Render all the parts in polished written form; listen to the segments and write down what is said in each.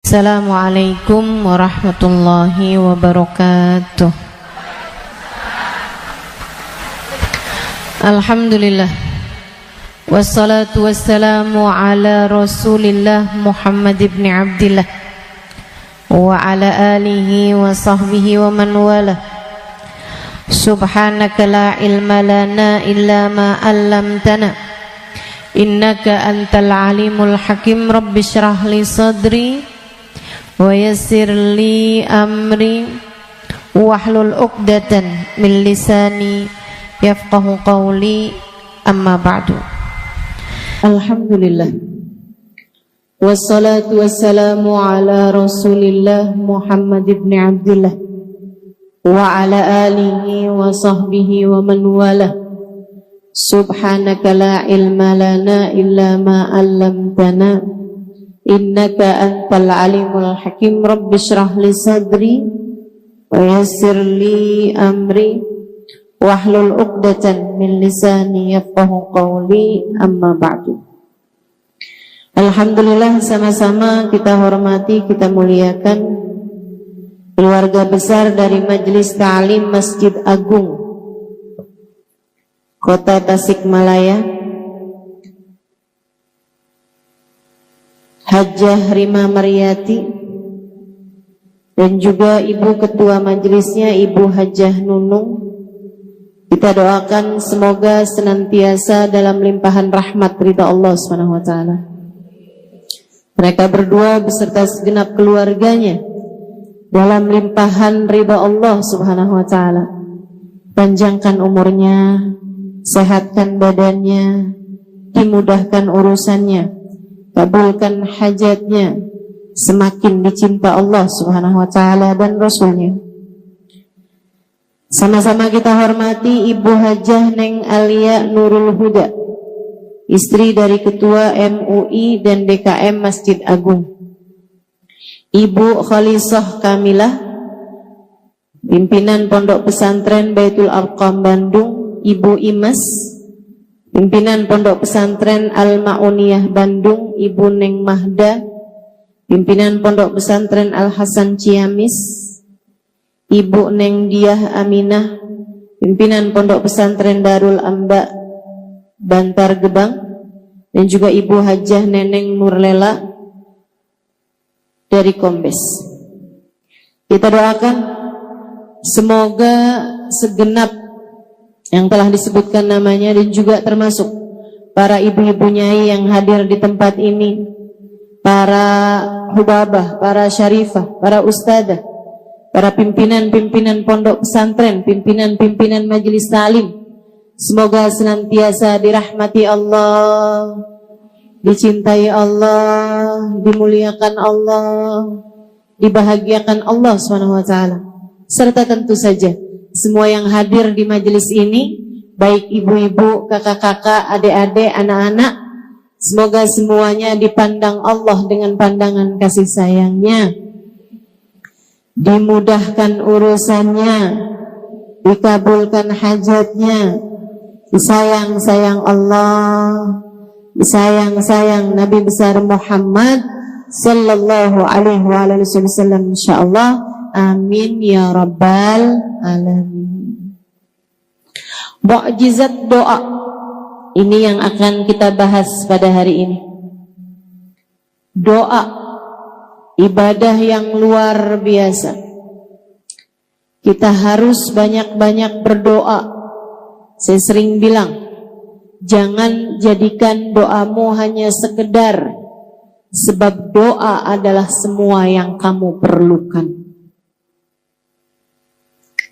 Assalamualaikum warahmatullahi wabarakatuh. Alhamdulillah, wassalatu wassalamu ala rasulillah Muhammad ibn Abdillah wa ala alihi wa sahbihi wa man wala. Subhanaka la ilma lana illa ma 'allamtana innaka antal alimul hakim. Rabbi shrah li sadri wa yassir li amri wahlul 'uqdatan min lisani yafqahu qawli, amma ba'du. Alhamdulillah, wassalatu wassalamu ala rasulillah Muhammad ibn Abdillah wa ala alihi wa sahbihi wa man wala. Subhanaka la ilma lana illa ma 'allamtana innaka antal alimul hakim. Rabbi shrah li sadri wa yassir li amri wahlul 'uqdatan min lisani yafqahu qawli, amma ba'du. Alhamdulillah, sama-sama kita hormati, kita muliakan keluarga besar dari Majelis Ta'lim Masjid Agung Kota Tasikmalaya, Hajjah Rima Maryati, dan juga Ibu Ketua Majelisnya Ibu Hajjah Nunung. Kita doakan semoga senantiasa dalam limpahan rahmat ridha Allah SWT. Mereka berdua beserta segenap keluarganya dalam limpahan ridha Allah SWT. Panjangkan umurnya, sehatkan badannya, dimudahkan urusannya, kabulkan hajatnya, semakin dicinta Allah SWT dan Rasulnya. Sama-sama kita hormati Ibu Hajjah Neng Alia Nurul Huda, istri dari Ketua MUI dan DKM Masjid Agung. Ibu Khalisah Kamilah, pimpinan Pondok Pesantren Baitul Arqam Bandung. Ibu Imas, pimpinan Pondok Pesantren Al-Ma'uniyah Bandung. Ibu Neng Mahda, pimpinan Pondok Pesantren Al-Hasan Ciamis. Ibu Neng Diah Aminah, pimpinan Pondok Pesantren Darul Amba Bantar Gebang, dan juga Ibu Hajjah Neneng Nurlela dari Kombes. Kita doakan semoga segenap yang telah disebutkan namanya dan juga termasuk para ibu-ibu nyai yang hadir di tempat ini, para hubabah, para syarifah, para ustadzah, para pimpinan-pimpinan pondok pesantren, pimpinan-pimpinan majelis ta'lim, semoga senantiasa dirahmati Allah, dicintai Allah, dimuliakan Allah, dibahagiakan Allah SWT. Serta tentu saja semua yang hadir di majelis ini, baik ibu-ibu, kakak-kakak, adik-adik, anak-anak, semoga semuanya dipandang Allah dengan pandangan kasih sayangnya, dimudahkan urusannya, dikabulkan hajatnya, disayang-sayang Allah, disayang-sayang Nabi besar Muhammad sallallahu alaihi wasallam, insyaallah. Amin ya rabbal alamin. Mukjizat doa ini yang akan kita bahas pada hari ini. Doa, ibadah yang luar biasa. Kita harus banyak-banyak berdoa. Saya sering bilang, jangan jadikan doamu hanya sekedar, sebab doa adalah semua yang kamu perlukan.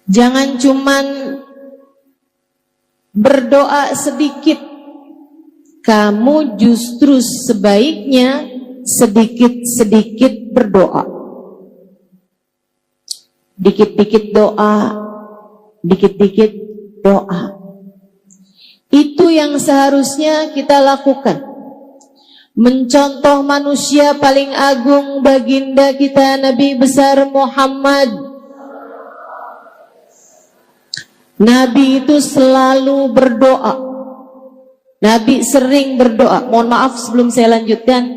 Jangan cuman berdoa sedikit. Kamu justru sebaiknya sedikit-sedikit berdoa. Dikit-dikit doa, dikit-dikit doa. Itu yang seharusnya kita lakukan. Mencontoh manusia paling agung, baginda kita Nabi besar Muhammad. Nabi itu selalu berdoa. Nabi sering berdoa. Mohon maaf sebelum saya lanjutkan,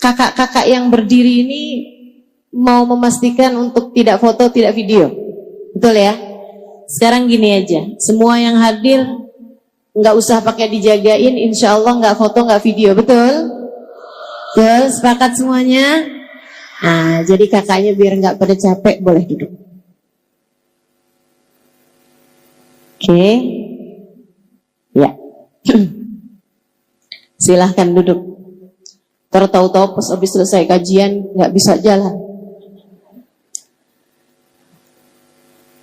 kakak-kakak yang berdiri ini mau memastikan untuk tidak foto, tidak video. Betul ya? Sekarang gini aja, semua yang hadir nggak usah pakai dijagain, insya Allah nggak foto, nggak video. Betul? Betul, sepakat semuanya? Nah, jadi kakaknya biar nggak pada capek, boleh duduk. Oke. Ya. Silahkan duduk. Tahu-tahu pas habis selesai kajian nggak bisa jalan.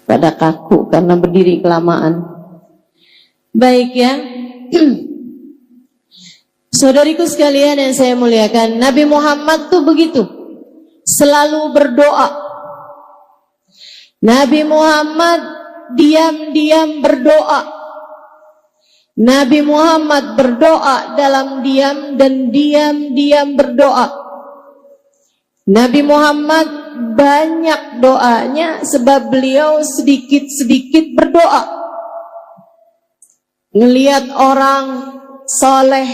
Pada kaku karena berdiri kelamaan. Baik ya. Saudariku sekalian yang saya muliakan, Nabi Muhammad tuh begitu. Selalu berdoa. Nabi Muhammad diam-diam berdoa. Nabi Muhammad berdoa dalam diam dan diam-diam berdoa. Nabi Muhammad banyak doanya sebab beliau sedikit-sedikit berdoa. Ngelihat orang soleh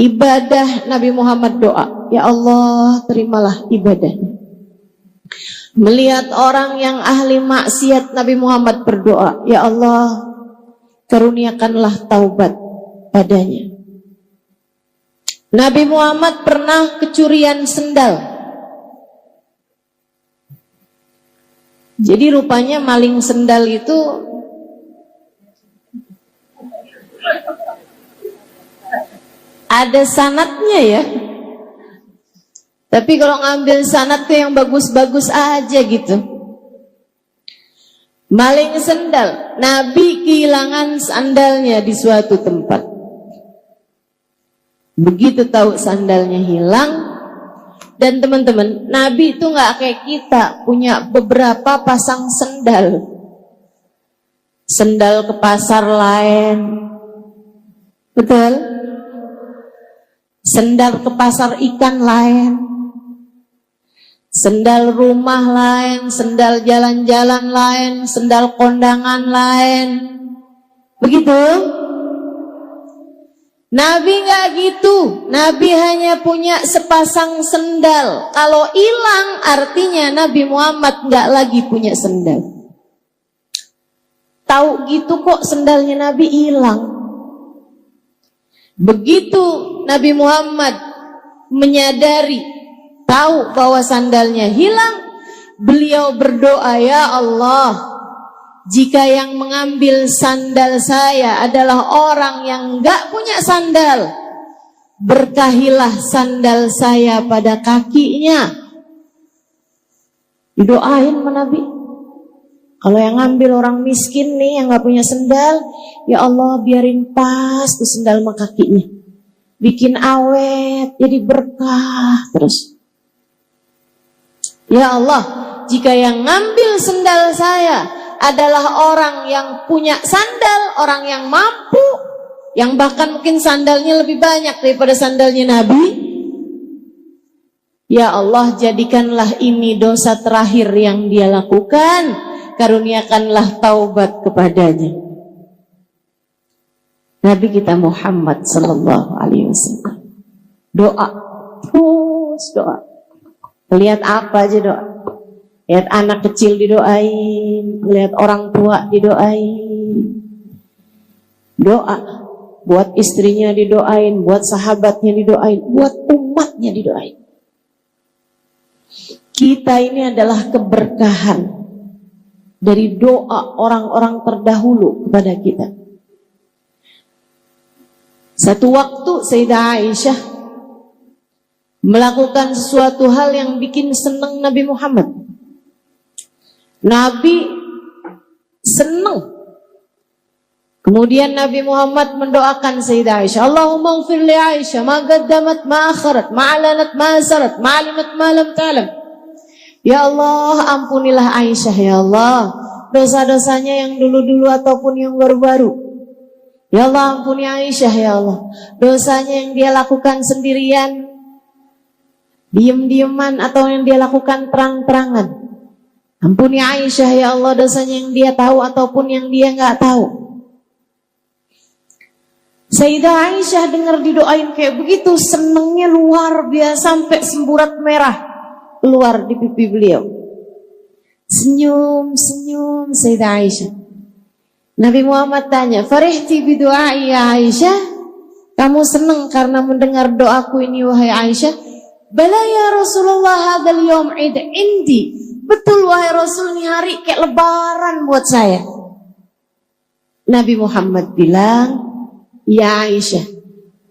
ibadah, Nabi Muhammad doa, ya Allah terimalah ibadahnya. Melihat orang yang ahli maksiat, Nabi Muhammad berdoa, ya Allah karuniakanlah taubat padanya. Nabi Muhammad pernah kecurian sendal. Jadi rupanya maling sendal itu ada sanadnya ya. Tapi kalau ngambil sanad tuh yang bagus-bagus aja gitu. Maling sendal, Nabi kehilangan sandalnya di suatu tempat. Begitu tahu sandalnya hilang, dan teman-teman, Nabi itu nggak kayak kita punya beberapa pasang sendal. Sendal ke pasar lain, betul? Sendal ke pasar ikan lain. Sendal rumah lain, sendal jalan-jalan lain, sendal kondangan lain. Begitu? Nabi nggak gitu. Nabi hanya punya sepasang sendal. Kalau hilang artinya Nabi Muhammad nggak lagi punya sendal. Tahu gitu kok sendalnya Nabi hilang. Begitu Nabi Muhammad menyadari, tahu bahwa sandalnya hilang, beliau berdoa, ya Allah, jika yang mengambil sandal saya adalah orang yang enggak punya sandal, berkahilah sandal saya pada kakinya. Didoain sama Nabi. Kalau yang ngambil orang miskin nih yang enggak punya sandal, ya Allah biarin pas tuh sandal sama kakinya, bikin awet, jadi berkah terus. Ya Allah, jika yang ngambil sandal saya adalah orang yang punya sandal, orang yang mampu, yang bahkan mungkin sandalnya lebih banyak daripada sandalnya Nabi, ya Allah jadikanlah ini dosa terakhir yang dia lakukan, karuniakanlah taubat kepadanya. Nabi kita Muhammad sallallahu alaihi wasallam doa, terus doa. Lihat apa aja doa. Lihat anak kecil didoain, lihat orang tua didoain. Doa buat istrinya didoain, buat sahabatnya didoain, buat umatnya didoain. Kita ini adalah keberkahan dari doa orang-orang terdahulu kepada kita. Satu waktu Sayyidah Aisyah melakukan sesuatu hal yang bikin senang Nabi Muhammad. Nabi senang. Kemudian Nabi Muhammad mendoakan Sayyidah Aisyah, Allahumma ighfir li Aisyah ma qaddamat ma akharat ma alanat ma asarat ma alimat ma lam ta'lam. Ya Allah, ampunilah Aisyah ya Allah, dosa-dosanya yang dulu-dulu ataupun yang baru-baru. Ya Allah, ampuni Aisyah ya Allah, dosanya yang dia lakukan sendirian, diem-dieman atau yang dia lakukan terang-terangan. Ampuni Aisyah ya Allah, dosanya yang dia tahu ataupun yang dia nggak tahu. Sayyidah Aisyah dengar didoain kayak begitu, senengnya luar biasa sampai semburat merah keluar di pipi beliau. Senyum Sayyidah Aisyah. Nabi Muhammad tanya, "Farihti bidu'ai ya Aisyah? Kamu senang karena mendengar doaku ini wahai Aisyah?" "Bala ya Rasulullah, hadzal yaum id indi." Betul wahai Rasul, ini hari kayak lebaran buat saya. Nabi Muhammad bilang, "Ya Aisyah,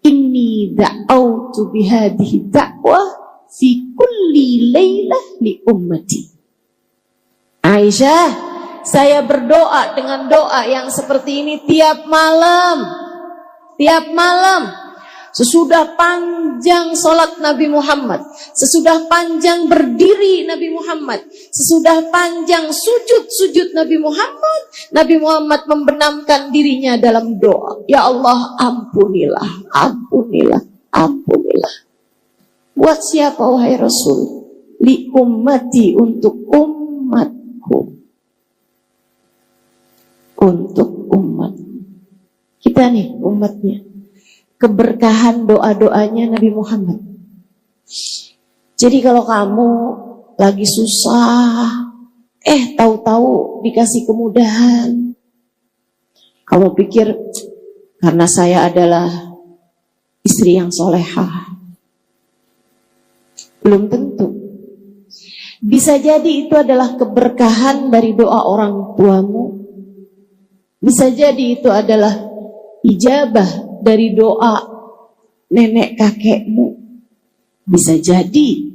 inni da'autu bihadihi da'wah fi kulli laylah li ummati." Aisyah, saya berdoa dengan doa yang seperti ini tiap malam. Tiap malam. Sesudah panjang sholat Nabi Muhammad, sesudah panjang berdiri Nabi Muhammad, sesudah panjang sujud Nabi Muhammad membenamkan dirinya dalam doa. Ya Allah, ampunilah. Buat siapa wahai Rasul? Li ummati, untuk umatku. Untuk umat. Kita nih umatnya. Keberkahan doa-doanya Nabi Muhammad. Jadi kalau kamu lagi susah, tahu-tahu dikasih kemudahan, kamu pikir karena saya adalah istri yang solehah. Belum tentu. Bisa jadi itu adalah keberkahan dari doa orang tuamu. Bisa jadi itu adalah ijabah dari doa nenek kakekmu. Bisa jadi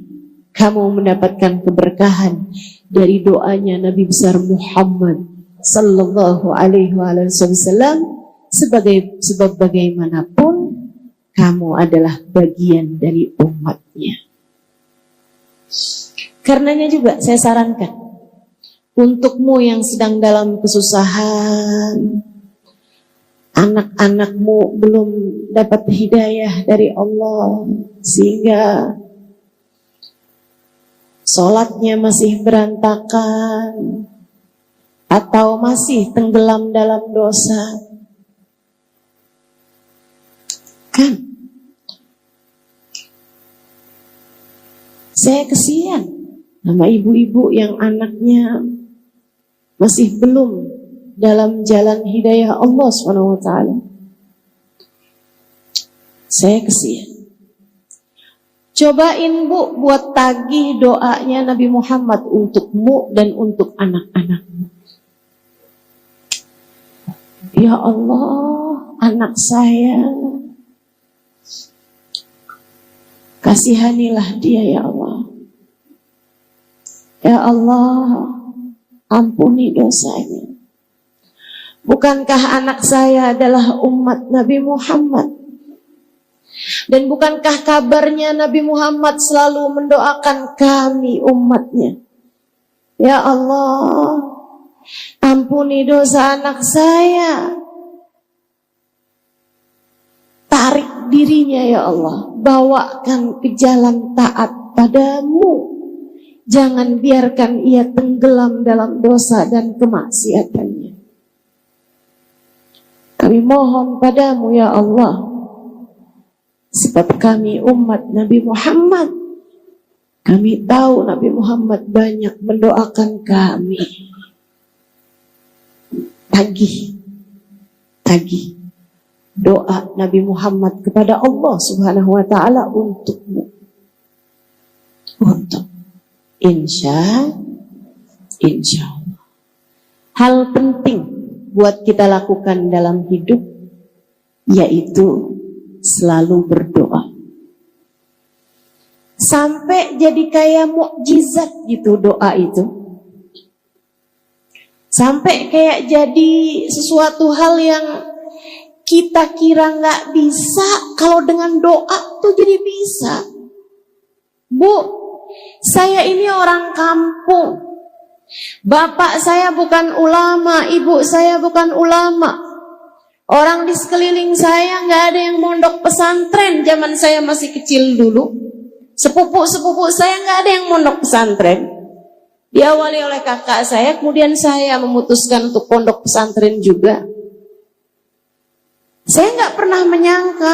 kamu mendapatkan keberkahan dari doanya Nabi besar Muhammad sallallahu alaihi wasallam, sebab bagaimanapun kamu adalah bagian dari umatnya. Karenanya juga saya sarankan untukmu yang sedang dalam kesusahan, anak-anakmu belum dapat hidayah dari Allah sehingga sholatnya masih berantakan atau masih tenggelam dalam dosa, kan saya kesian sama ibu-ibu yang anaknya masih belum dalam jalan hidayah Allah SWT. Saya kesian. Cobain Bu buat tagih doanya Nabi Muhammad untukmu dan untuk anak-anakmu. Ya Allah, anak saya, kasihanilah dia ya Allah. Ya Allah, ampuni dosanya. Bukankah anak saya adalah umat Nabi Muhammad? Dan bukankah kabarnya Nabi Muhammad selalu mendoakan kami umatnya? Ya Allah, ampuni dosa anak saya. Tarik dirinya ya Allah, bawakan ke jalan taat padamu. Jangan biarkan ia tenggelam dalam dosa dan kemaksiatannya. Kami mohon padamu ya Allah, sebab kami umat Nabi Muhammad. Kami tahu Nabi Muhammad banyak mendoakan kami. Tagih doa Nabi Muhammad kepada Allah Subhanahu wa ta'ala untukmu. Untuk Insya Allah. Hal penting buat kita lakukan dalam hidup yaitu selalu berdoa. Sampai jadi kayak mukjizat gitu doa itu. Sampai kayak jadi sesuatu hal yang kita kira nggak bisa, kalau dengan doa tuh jadi bisa. Bu, saya ini orang kampung. Bapak saya bukan ulama, ibu saya bukan ulama. Orang di sekeliling saya nggak ada yang mondok pesantren zaman saya masih kecil dulu. Sepupu-sepupu saya nggak ada yang mondok pesantren. Diawali oleh kakak saya, kemudian saya memutuskan untuk pondok pesantren juga. Saya nggak pernah menyangka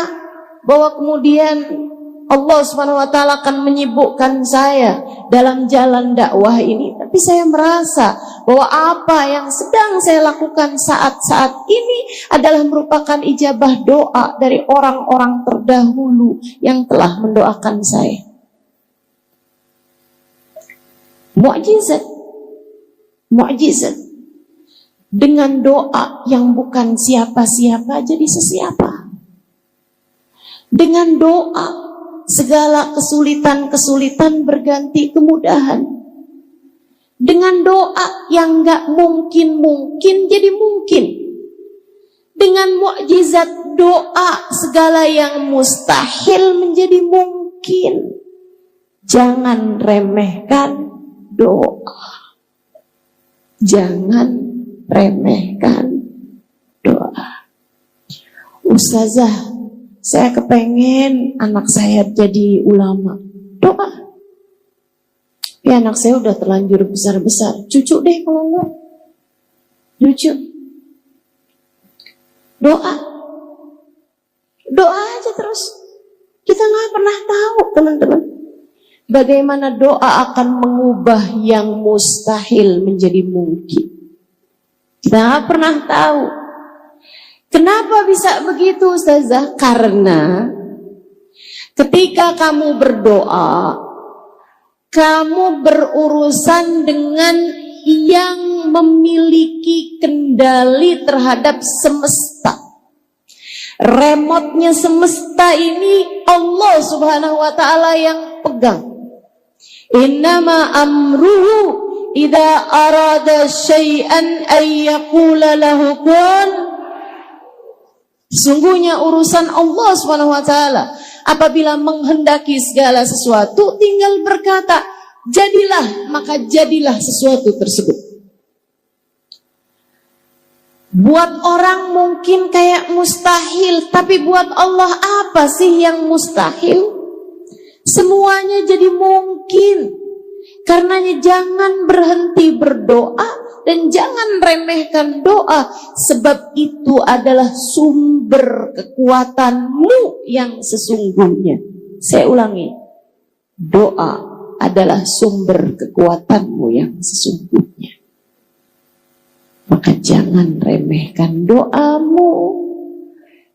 bahwa kemudian Allah Subhanahu wa taala akan menyibukkan saya dalam jalan dakwah ini. Tapi saya merasa bahwa apa yang sedang saya lakukan saat-saat ini adalah merupakan ijabah doa dari orang-orang terdahulu yang telah mendoakan saya. Mukjizat. Mukjizat. Dengan doa yang bukan siapa-siapa jadi sesiapa. Dengan doa segala kesulitan-kesulitan berganti kemudahan. Dengan doa yang gak mungkin-mungkin jadi mungkin. Dengan mukjizat doa segala yang mustahil menjadi mungkin. Jangan remehkan doa. Jangan remehkan doa. Ustazah, saya kepengen anak saya jadi ulama. Doa. Ya anak saya udah terlanjur besar-besar. Cucu deh kalau enggak. Cucu. Doa. Doa aja terus. Kita nggak pernah tahu teman-teman. Bagaimana doa akan mengubah yang mustahil menjadi mungkin. Kita nggak pernah tahu. Kenapa bisa begitu Ustazah? Karena ketika kamu berdoa, kamu berurusan dengan yang memiliki kendali terhadap semesta. Remote-nya semesta ini Allah Subhanahu wa taala yang pegang. Innama amruhu idza arada syai'an ay yaqula lahu kun. Sungguhnya urusan Allah Subhanahu wa taala apabila menghendaki segala sesuatu tinggal berkata jadilah, maka jadilah sesuatu tersebut. Buat orang mungkin kayak mustahil, tapi buat Allah apa sih yang mustahil? Semuanya jadi mungkin. Karenanya jangan berhenti berdoa dan jangan remehkan doa, sebab itu adalah sumber kekuatanmu yang sesungguhnya. Saya ulangi, doa adalah sumber kekuatanmu yang sesungguhnya. Maka jangan remehkan doamu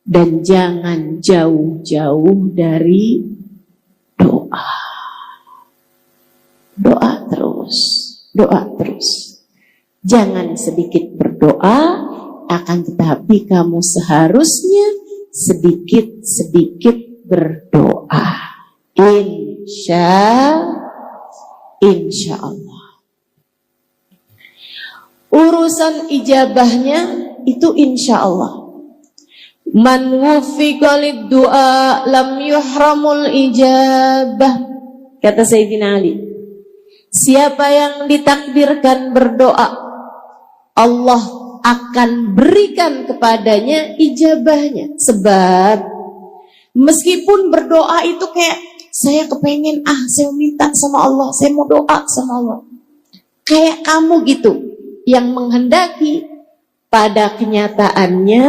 dan jangan jauh-jauh dari doa. Doa terus, doa terus. Jangan sedikit berdoa, akan tetapi kamu seharusnya sedikit-sedikit berdoa. Insya Allah. Urusan ijabahnya itu insya Allah. Man wuffiqa lid-du'a lam yuhramul ijabah. Kata Sayyidina Ali. Siapa yang ditakdirkan berdoa, Allah akan berikan kepadanya ijabahnya. Sebab meskipun berdoa itu kayak saya kepengen, saya minta sama Allah, saya mau doa sama Allah. Kayak kamu gitu, yang menghendaki, pada kenyataannya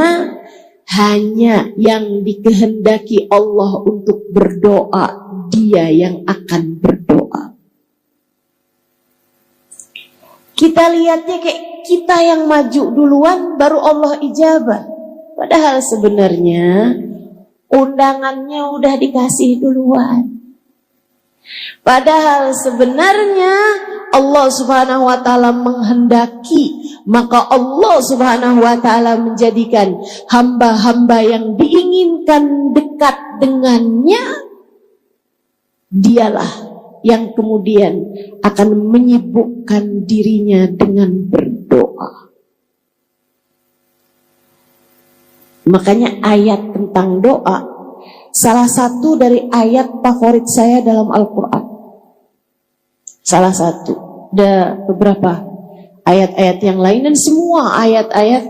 hanya yang dikehendaki Allah untuk berdoa, dia yang akan berdoa. Kita lihatnya kayak kita yang maju duluan baru Allah ijabah. Padahal sebenarnya undangannya udah dikasih duluan. Padahal sebenarnya Allah Subhanahu wa taala menghendaki, maka Allah Subhanahu wa taala menjadikan hamba-hamba yang diinginkan dekat dengannya, dialah yang kemudian akan menyibukkan dirinya dengan berdoa. Makanya ayat tentang doa salah satu dari ayat favorit saya dalam Al-Quran. Salah satu. Ada beberapa ayat-ayat yang lain, dan semua ayat-ayat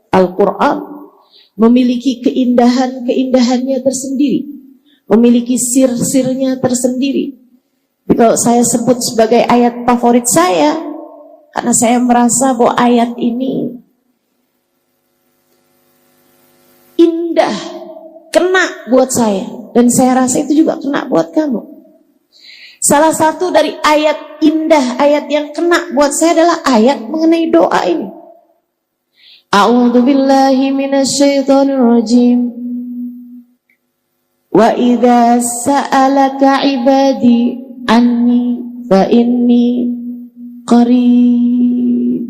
Al-Quran memiliki keindahan-keindahannya tersendiri, memiliki sir-sirnya tersendiri. Kalau saya sebut sebagai ayat favorit saya, karena saya merasa bahwa ayat ini indah indah, kena buat saya, dan saya rasa itu juga kena buat kamu. Salah satu dari ayat indah, ayat yang kena buat saya adalah ayat mengenai doa ini. A'udzu billahi minasyaitonir rajim. Wa idza sa'alaka 'ibadi anni fa inni qarib.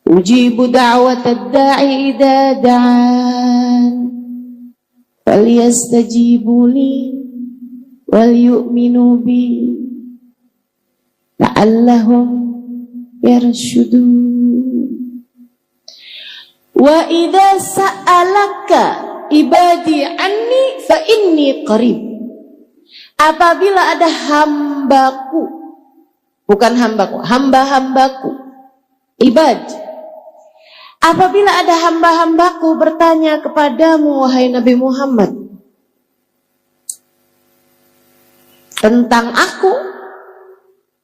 Ujibu da'watad da'i idza da'an. Falyastajibu li wal yu'minu bi la'allahum yarshudun. Wa idza sa'alaka ibadi anni fa inni qarib. Apabila ada hambaku, bukan hambaku, hamba-hambaku, ibad. Apabila ada hamba-hambaku bertanya kepadamu wahai Nabi Muhammad tentang aku,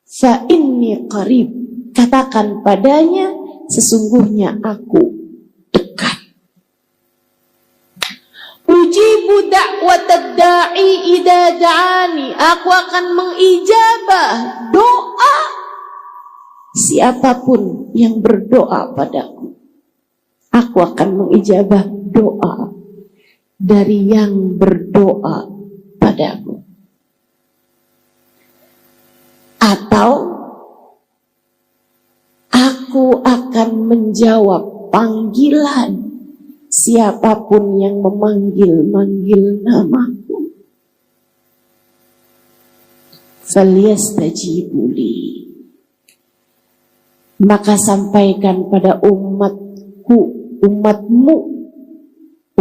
fa inni qarib, katakan padanya sesungguhnya aku dekat. Ujibu da'watad da'i idza da'ani, aku akan mengijabah doa siapapun yang berdoa padaku. Aku akan mengijabah doa dari yang berdoa padaku. Atau aku akan menjawab panggilan siapapun yang memanggil-manggil namaku. Falyastajibu li, maka sampaikan pada umatmu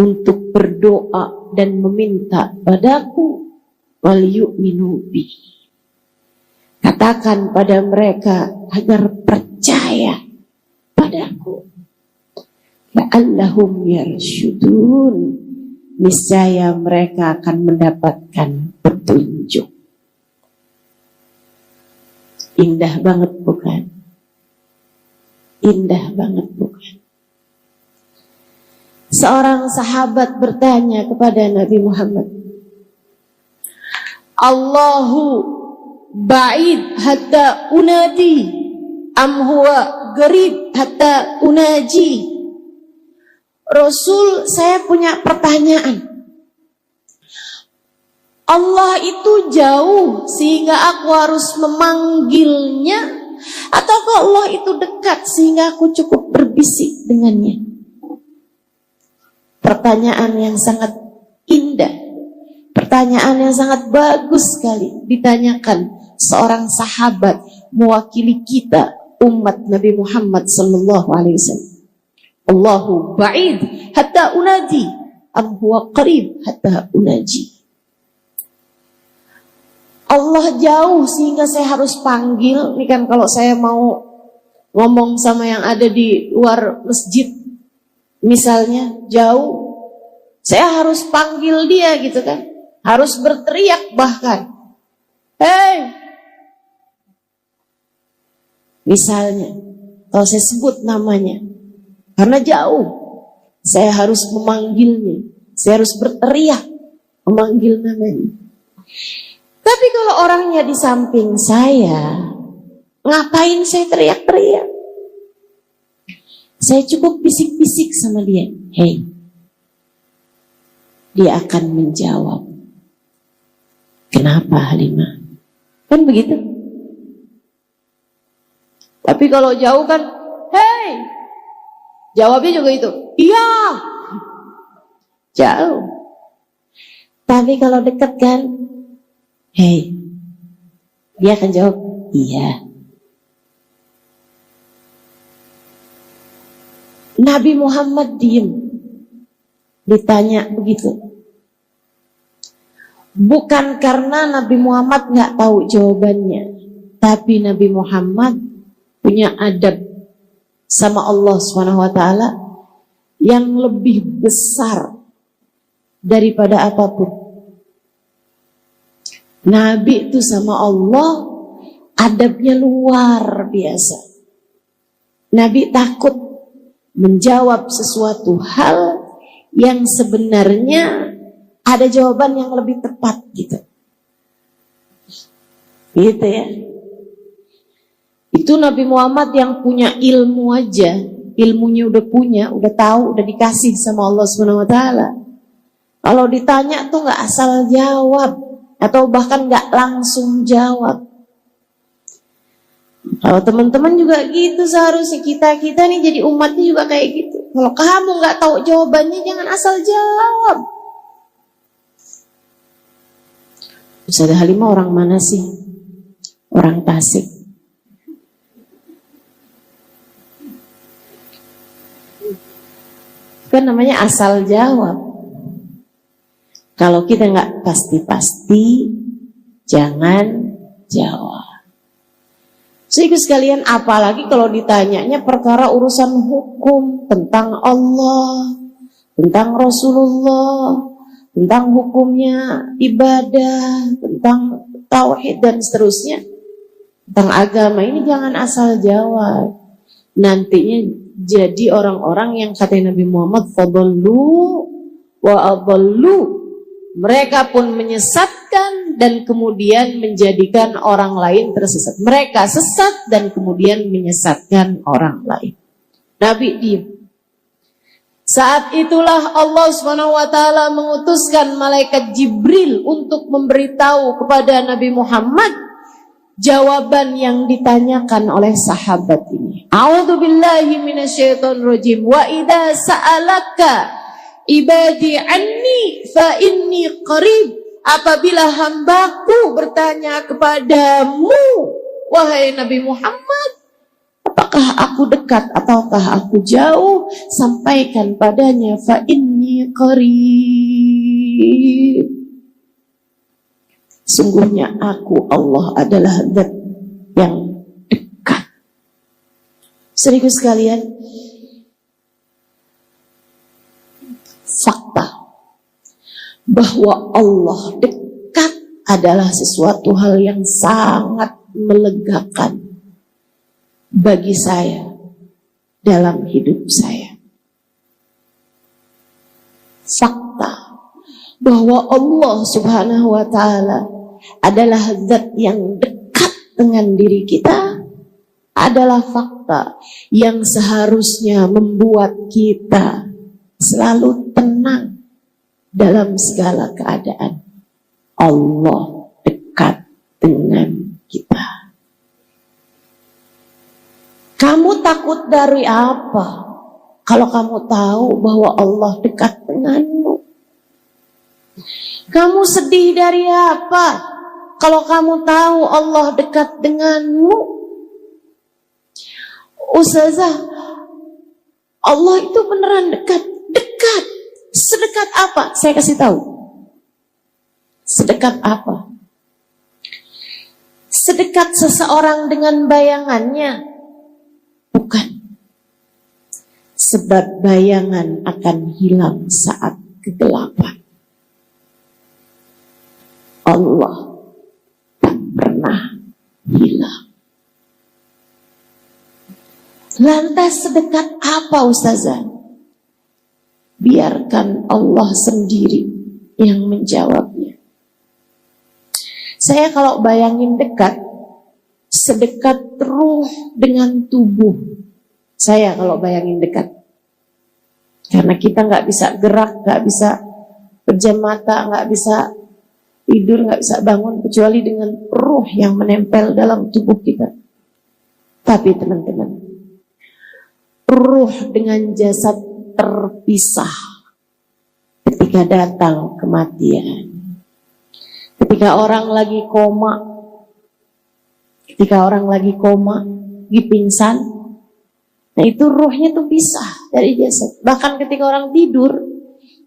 untuk berdoa dan meminta padaku. Wal yu'minu bi, katakan pada mereka agar percaya padaku. La'allahum yarshudun, niscaya mereka akan mendapatkan petunjuk. Indah banget bukan? Indah banget bukan? Seorang sahabat bertanya kepada Nabi Muhammad, Allahu ba'id hatta unadi am huwa qarib hatta unaji. Rasul, saya punya pertanyaan. Allah itu jauh sehingga aku harus memanggilnya, ataukah Allah itu dekat sehingga aku cukup berbisik dengannya? Pertanyaan yang sangat indah, pertanyaan yang sangat bagus sekali ditanyakan seorang sahabat mewakili kita umat Nabi Muhammad sallallahu alaihi wasallam. Allahu ba'id hatta unadi am huwa qarib hatta unaji. Allah jauh sehingga saya harus panggil. Ini kan kalau saya mau ngomong sama yang ada di luar masjid, misalnya jauh, saya harus panggil dia gitu kan. Harus berteriak bahkan. Hei! Misalnya, kalau saya sebut namanya, karena jauh, saya harus memanggilnya. Saya harus berteriak, memanggil namanya. Tapi kalau orangnya di samping saya, ngapain saya teriak-teriak? Saya cukup bisik-bisik sama dia. Hei, dia akan menjawab. Kenapa Halimah? Kan begitu. Tapi kalau jauh kan, hei, jawabnya juga itu, iya. Jauh. Tapi kalau dekat kan, hei, dia akan jawab, iya. Nabi Muhammad diem. Ditanya begitu. Bukan karena Nabi Muhammad gak tahu jawabannya, tapi Nabi Muhammad punya adab sama Allah SWT yang lebih besar daripada apapun. Nabi itu sama Allah adabnya luar biasa. Nabi takut menjawab sesuatu hal yang sebenarnya ada jawaban yang lebih tepat gitu. Gitu ya. Itu Nabi Muhammad yang punya ilmu aja, ilmunya udah punya, udah tahu, udah dikasih sama Allah Subhanahu wa taala. Kalau ditanya tuh nggak asal jawab atau bahkan nggak langsung jawab. Kalau teman-teman juga gitu, seharusnya kita nih jadi umatnya juga kayak gitu. Kalau kamu nggak tahu jawabannya, jangan asal jawab. Ustazah Halimah orang mana sih? Orang Tasik. Kan namanya asal jawab. Kalau kita nggak pasti-pasti, jangan jawab. Sehingga sekalian, apalagi kalau ditanyanya perkara urusan hukum tentang Allah, tentang Rasulullah, tentang hukumnya ibadah, tentang tauhid dan seterusnya, tentang agama, ini jangan asal jawab. Nantinya jadi orang-orang yang kata Nabi Muhammad, fadallu wa adallu. Mereka pun menyesatkan dan kemudian menjadikan orang lain tersesat. Mereka sesat dan kemudian menyesatkan orang lain. Nabi diam. Saat itulah Allah SWT mengutuskan malaikat Jibril untuk memberitahu kepada Nabi Muhammad jawaban yang ditanyakan oleh sahabat ini. A'udzubillahi minasyaitonirrajim. Wa idza sa'alaka ibadi anni fa inni qarib. Apabila hambaku bertanya kepadamu, wahai Nabi Muhammad, apakah aku dekat ataukah aku jauh, sampaikan padanya fa inni qarib. Sungguhnya aku Allah adalah zat yang dekat. Saudaraku sekalian, fakta bahwa Allah dekat adalah sesuatu hal yang sangat melegakan bagi saya dalam hidup saya. Fakta bahwa Allah Subhanahu wa taala adalah zat yang dekat dengan diri kita adalah fakta yang seharusnya membuat kita selalu tenang dalam segala keadaan. Allah dekat dengan kita. Kamu takut dari apa? Kalau kamu tahu bahwa Allah dekat denganmu. Kamu sedih dari apa? Kalau kamu tahu Allah dekat denganmu. Ustazah, Allah itu beneran dekat. Dekat. Sedekat apa? Saya kasih tahu. Sedekat apa? Sedekat seseorang dengan bayangannya? Bukan. Sebab bayangan akan hilang saat kegelapan. Allah tak pernah hilang. Lantas sedekat apa, Ustazah? Biarkan Allah sendiri yang menjawabnya. Saya kalau bayangin dekat, sedekat ruh dengan tubuh. Saya kalau bayangin dekat. Karena kita nggak bisa gerak, nggak bisa pejam mata, nggak bisa tidur, nggak bisa bangun kecuali dengan ruh yang menempel dalam tubuh kita. Tapi teman-teman, ruh dengan jasad terpisah ketika datang kematian. Ketika orang lagi koma, lagi pingsan, nah itu ruhnya tuh pisah dari jasad. Bahkan ketika orang tidur,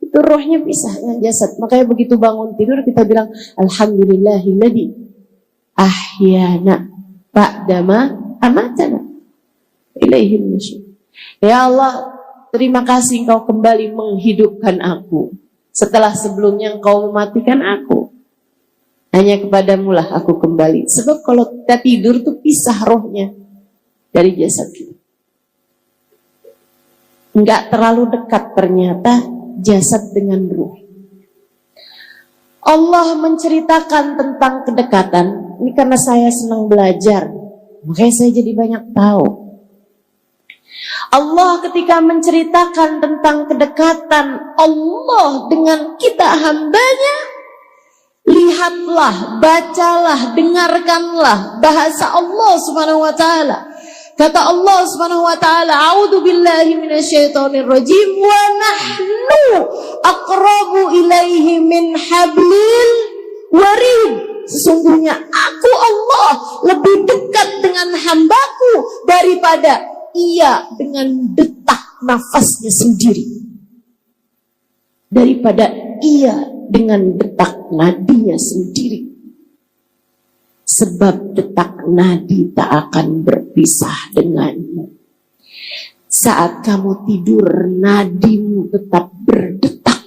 itu ruhnya pisah dengan jasad. Makanya begitu bangun tidur kita bilang alhamdulillahilladzi ahyana ba'dama amatana ilaihil nusyur. Ya Allah, terima kasih Engkau kembali menghidupkan aku setelah sebelumnya Engkau mematikan aku. Hanya kepadamu lah aku kembali. Sebab kalau kita tidur tuh pisah rohnya dari jasad kita. Enggak terlalu dekat ternyata jasad dengan ruh. Allah menceritakan tentang kedekatan. Ini karena saya senang belajar, makanya saya jadi banyak tahu. Allah ketika menceritakan tentang kedekatan Allah dengan kita hambanya, lihatlah, bacalah, dengarkanlah bahasa Allah Subhanahu wa taala. Kata Allah Subhanahu wa taala, "A'udzu billahi minasyaitonir rajim wa nahnu aqrabu ilaihi min hablil warid." Sesungguhnya aku Allah lebih dekat dengan hambaku daripada ia dengan detak nafasnya sendiri. Daripada ia dengan detak nadinya sendiri. Sebab detak nadi tak akan berpisah denganmu. Saat kamu tidur, nadimu tetap berdetak.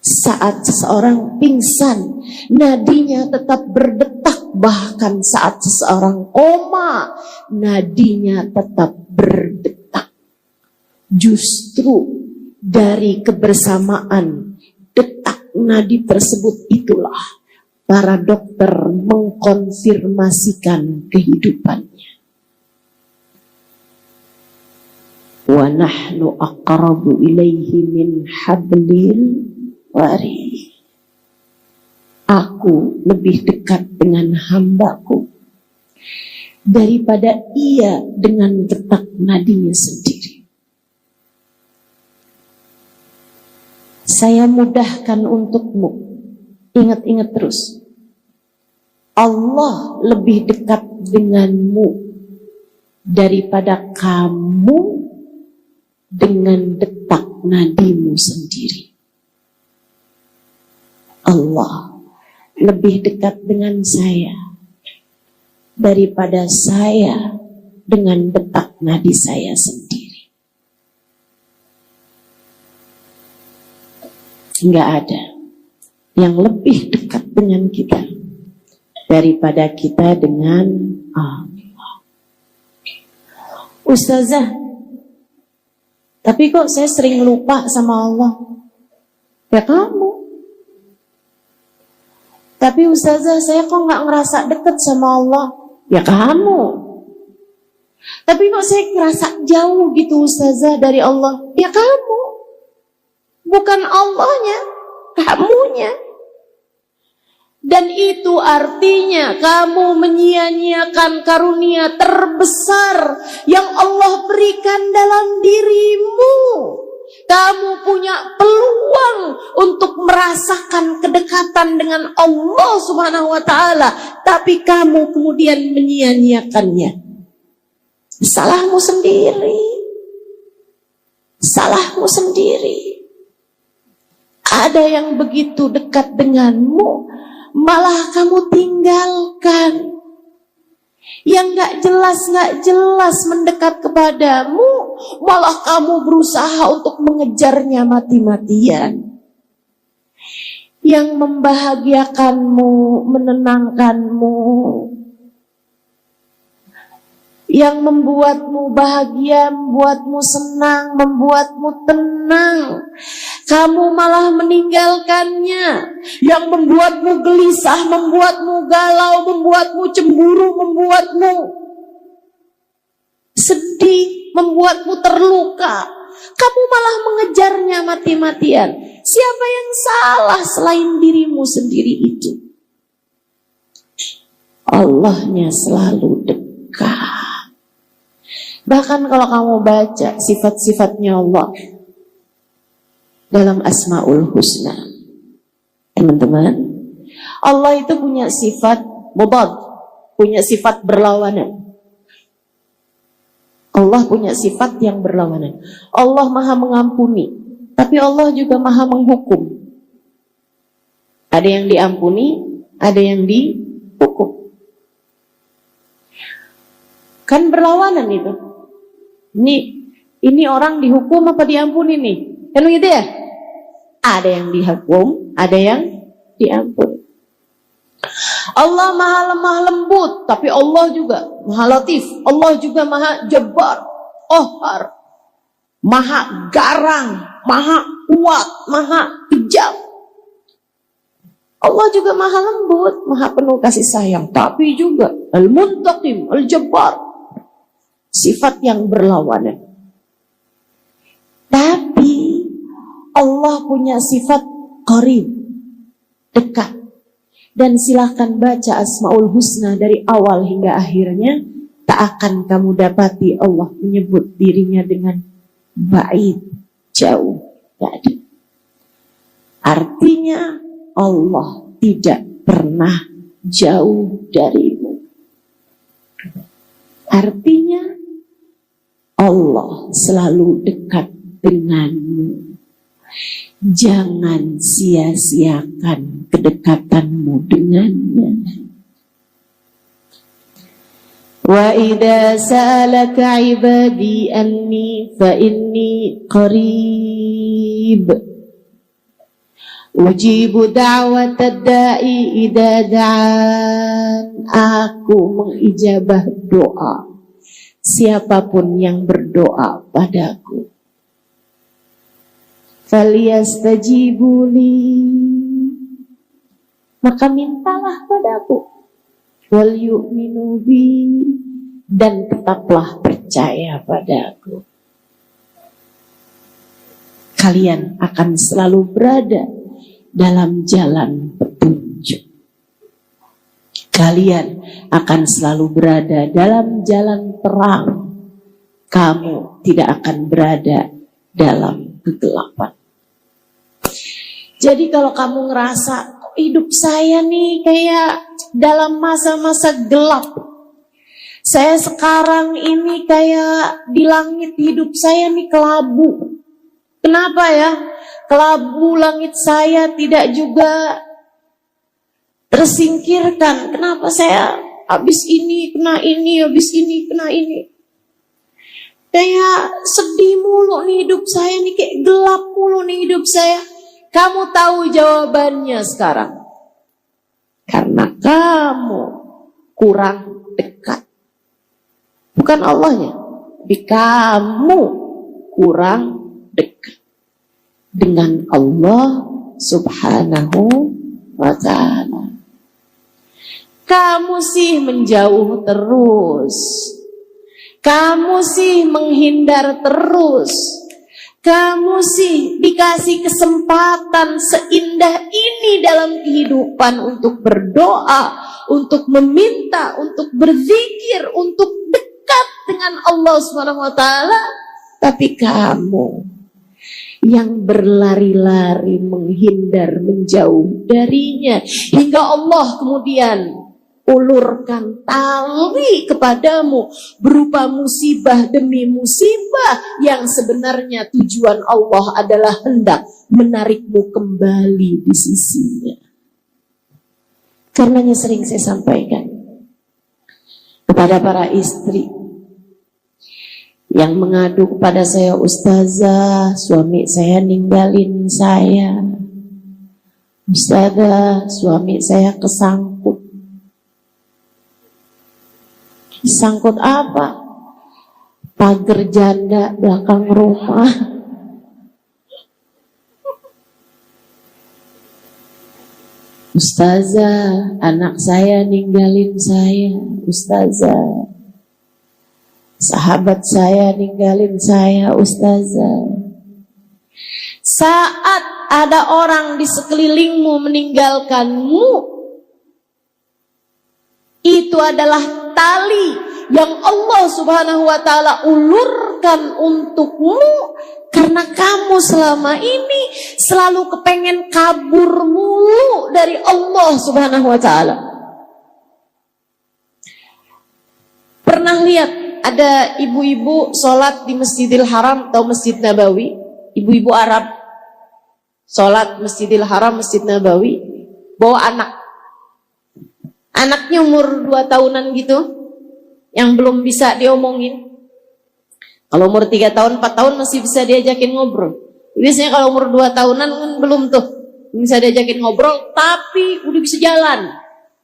Saat seseorang pingsan, nadinya tetap berdetak. Bahkan saat seseorang koma, nadinya tetap berdetak. Justru dari kebersamaan detak nadi tersebut itulah para dokter mengkonfirmasikan kehidupannya. Wa nahnu aqrabu ilaihi min hablil warid. Aku lebih dekat dengan hambaku daripada ia dengan detak nadinya sendiri. Saya mudahkan untukmu. Ingat-ingat terus. Allah lebih dekat denganmu daripada kamu dengan detak nadimu sendiri. Allah lebih dekat dengan saya daripada saya dengan detak nadi saya sendiri. Enggak ada yang lebih dekat dengan kita daripada kita dengan Allah. Ustazah, tapi kok saya sering lupa sama Allah? Ya kamu. Tapi Ustazah, saya kok gak ngerasa dekat sama Allah? Ya kamu. Tapi kok saya ngerasa jauh gitu Ustazah dari Allah? Ya kamu. Bukan Allahnya, kamunya. Dan itu artinya kamu menyia-nyiakan karunia terbesar yang Allah berikan dalam dirimu. Kamu punya peluang untuk merasakan kedekatan dengan Allah Subhanahu wa taala, tapi kamu kemudian menyia-nyiakannya. Salahmu sendiri. Salahmu sendiri. Ada yang begitu dekat denganmu, malah kamu tinggalkan. Yang gak jelas mendekat kepadamu, malah kamu berusaha untuk mengejarnya mati-matian. Yang membahagiakanmu, menenangkanmu, yang membuatmu bahagia, membuatmu senang, membuatmu tenang, kamu malah meninggalkannya. Yang membuatmu gelisah, membuatmu galau, membuatmu cemburu, membuatmu sedih, membuatmu terluka, kamu malah mengejarnya mati-matian. Siapa yang salah selain dirimu sendiri itu? Allahnya selalu dekat. Bahkan kalau kamu baca sifat-sifatnya Allah dalam Asmaul Husna, teman-teman, Allah itu punya sifat mudad, punya sifat berlawanan. Allah punya sifat yang berlawanan. Allah maha mengampuni, tapi Allah juga maha menghukum. Ada yang diampuni, ada yang dihukum. Kan berlawanan itu. Ini orang dihukum apa diampuni nih? Kan begitu ya? Ada yang dihukum, ada yang diampuni. Allah maha lemah lembut, tapi Allah juga maha latif. Allah juga maha jabbar, qahhar. maha garang, maha kuat, maha kejam. Allah juga maha lembut, maha penuh kasih sayang, tapi juga Al-Muntaqim, Al-Jabbar, sifat yang berlawanan. Tapi Allah punya sifat qarib, dekat. Dan silahkan baca Asmaul Husna dari awal hingga akhirnya, tak akan kamu dapati Allah menyebut dirinya dengan ba'id, jauh, tak ada. Artinya Allah tidak pernah jauh darimu. Artinya Allah selalu dekat denganmu. Jangan sia-siakan kedekatanmu dengannya. Wa idza sa'alaka 'ibadi anni fa inni qarib. Ujibu da'watad da'i idza da'an. Aku mengijabah doa siapapun yang berdoa padaku. Falyastajibuli, maka mintalah padaku. Wal yu'minu bi, dan tetaplah percaya padaku. Kalian akan selalu berada dalam jalan petunjuk. Kalian akan selalu berada dalam jalan terang. Kamu tidak akan berada dalam kegelapan. Jadi kalau kamu ngerasa hidup saya nih kayak dalam masa-masa gelap, saya sekarang ini kayak di langit hidup saya nih kelabu. Kenapa ya? Kelabu langit saya tidak juga tersingkirkan. Kenapa saya habis ini kena ini, habis ini kena ini? Kayak sedih mulu nih hidup saya nih, kayak gelap mulu nih hidup saya. Kamu tahu jawabannya sekarang. Karena kamu kurang dekat. Bukan Allahnya, tapi kamu kurang dekat dengan Allah Subhanahu wa ta'ala. Kamu sih menjauh terus. Kamu sih menghindar terus. Kamu sih dikasih kesempatan seindah ini dalam kehidupan untuk berdoa, untuk meminta, untuk berzikir, untuk dekat dengan Allah SWT. Tapi kamu yang berlari-lari menghindar, menjauh darinya, hingga Allah kemudian ulurkan tali kepadamu berupa musibah demi musibah yang sebenarnya tujuan Allah adalah hendak menarikmu kembali di sisinya. Karenanya sering saya sampaikan kepada para istri yang mengadu kepada saya, Ustazah, suami saya ninggalin saya. Ustazah, suami saya kesangkut. Sangkut apa? Pagar janda belakang rumah. Ustazah, anak saya ninggalin saya. Ustazah, sahabat saya ninggalin saya. Ustazah, saat ada orang di sekelilingmu meninggalkanmu, itu adalah tali yang Allah Subhanahu wa ta'ala ulurkan untukmu, karena kamu selama ini selalu kepengen kabur mulu dari Allah Subhanahu wa ta'ala. Pernah lihat ada ibu-ibu sholat di Masjidil Haram atau Masjid Nabawi, ibu-ibu Arab sholat Masjidil Haram, Masjid Nabawi, bawa anaknya umur 2 tahunan gitu, yang belum bisa diomongin. Kalau umur 3 tahun, 4 tahun masih bisa diajakin ngobrol. Biasanya kalau umur 2 tahunan kan belum tuh bisa diajakin ngobrol, tapi udah bisa jalan,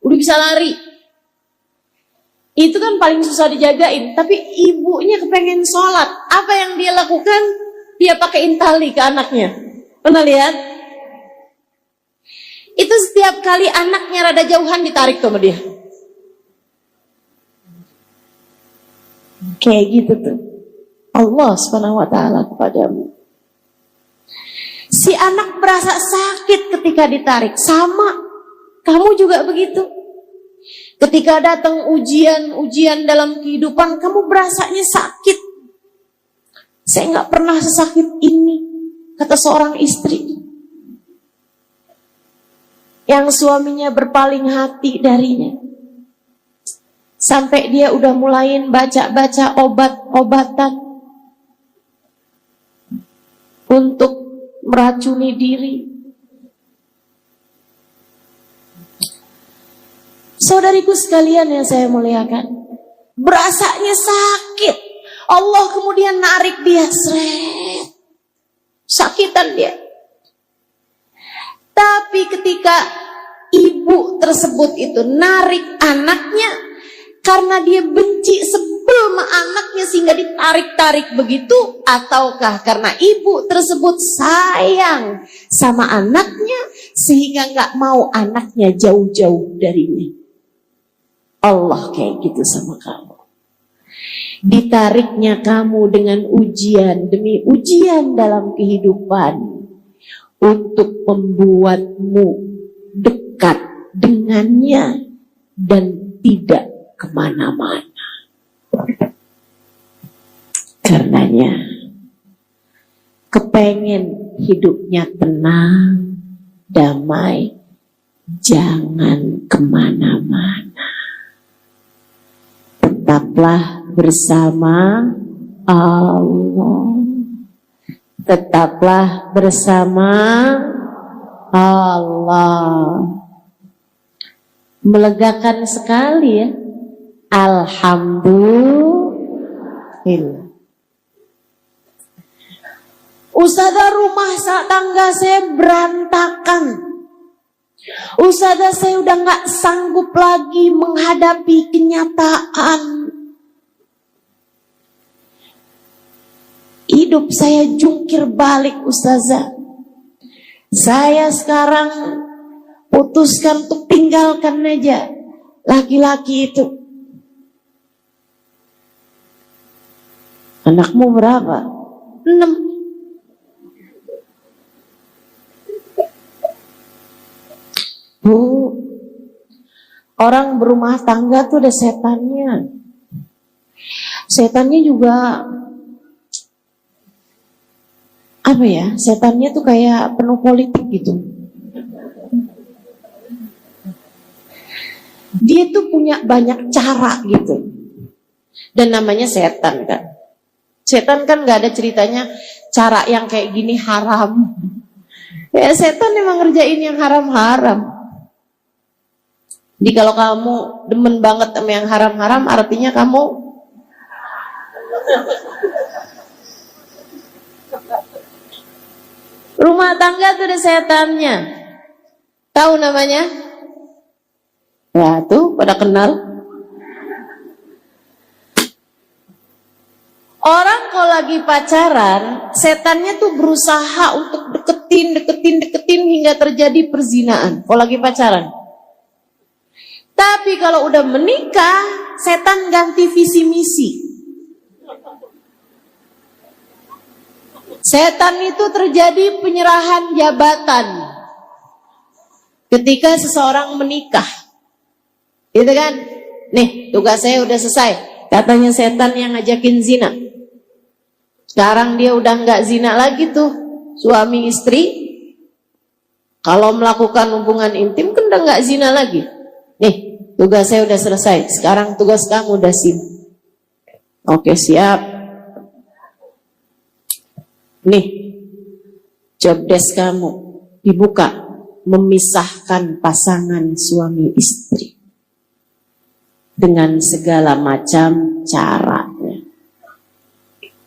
udah bisa lari. Itu kan paling susah dijagain. Tapi ibunya kepengen sholat. Apa yang dia lakukan? dia pakein tali ke anaknya. Pernah lihat? Itu setiap kali anaknya rada jauhan ditarik sama dia. Kayak gitu tuh Allah SWT kepadamu. Si anak merasa sakit ketika ditarik. Sama, kamu juga begitu. Ketika datang ujian dalam kehidupan, kamu berasanya sakit. Saya nggak pernah sesakit ini, kata seorang istri. Yang suaminya berpaling hati darinya. Sampai dia udah mulai baca-baca obat-obatan untuk meracuni diri. Saudariku sekalian yang saya muliakan, berasanya sakit. Allah kemudian narik dia, seret. Sakitan dia. Tapi ketika ibu tersebut itu narik anaknya, karena dia benci sebel sama anaknya sehingga ditarik-tarik begitu, ataukah karena ibu tersebut sayang sama anaknya sehingga gak mau anaknya jauh-jauh darinya. Allah kayak gitu sama kamu. Ditariknya kamu dengan ujian demi ujian dalam kehidupan untuk membuatmu dekat dengannya dan tidak kemana-mana. Karenanya kepengen hidupnya tenang, damai, jangan kemana-mana. Tetaplah bersama Allah. Tetaplah bersama Allah. Melegakan sekali ya. Alhamdulillah. Ustazah, rumah tangga saya berantakan. Ustazah, saya udah gak sanggup lagi menghadapi kenyataan. Hidup saya jungkir balik, Ustazah. Saya sekarang putuskan untuk tinggalkan aja laki-laki itu. Anakmu berapa? 6. Bu, orang berumah tangga tuh ada setannya. Setannya juga apa ya? Setannya tuh kayak penuh politik gitu. Dia tuh punya banyak cara gitu. Dan namanya setan kan. Setan kan gak ada ceritanya cara yang kayak gini haram. Ya setan emang ngerjain yang haram-haram. Jadi kalau kamu demen banget sama yang haram-haram, artinya kamu rumah tangga tuh ada setannya. Tahu namanya? Ya tuh pada kenal. Orang kalau lagi pacaran, setannya tuh berusaha untuk deketin hingga terjadi perzinaan. Kalau lagi pacaran. Tapi kalau udah menikah, setan ganti visi misi. Setan itu terjadi penyerahan jabatan ketika seseorang menikah. Gitu kan? Nih, tugas saya udah selesai. Katanya setan yang ngajakin zina. Sekarang dia udah nggak zina lagi tuh, suami istri. Kalau melakukan hubungan intim kan udah nggak zina lagi. Nih, tugas saya udah selesai. Sekarang tugas kamu udah zina. Oke, siap. Nih, job desk kamu dibuka, memisahkan pasangan suami istri dengan segala macam caranya.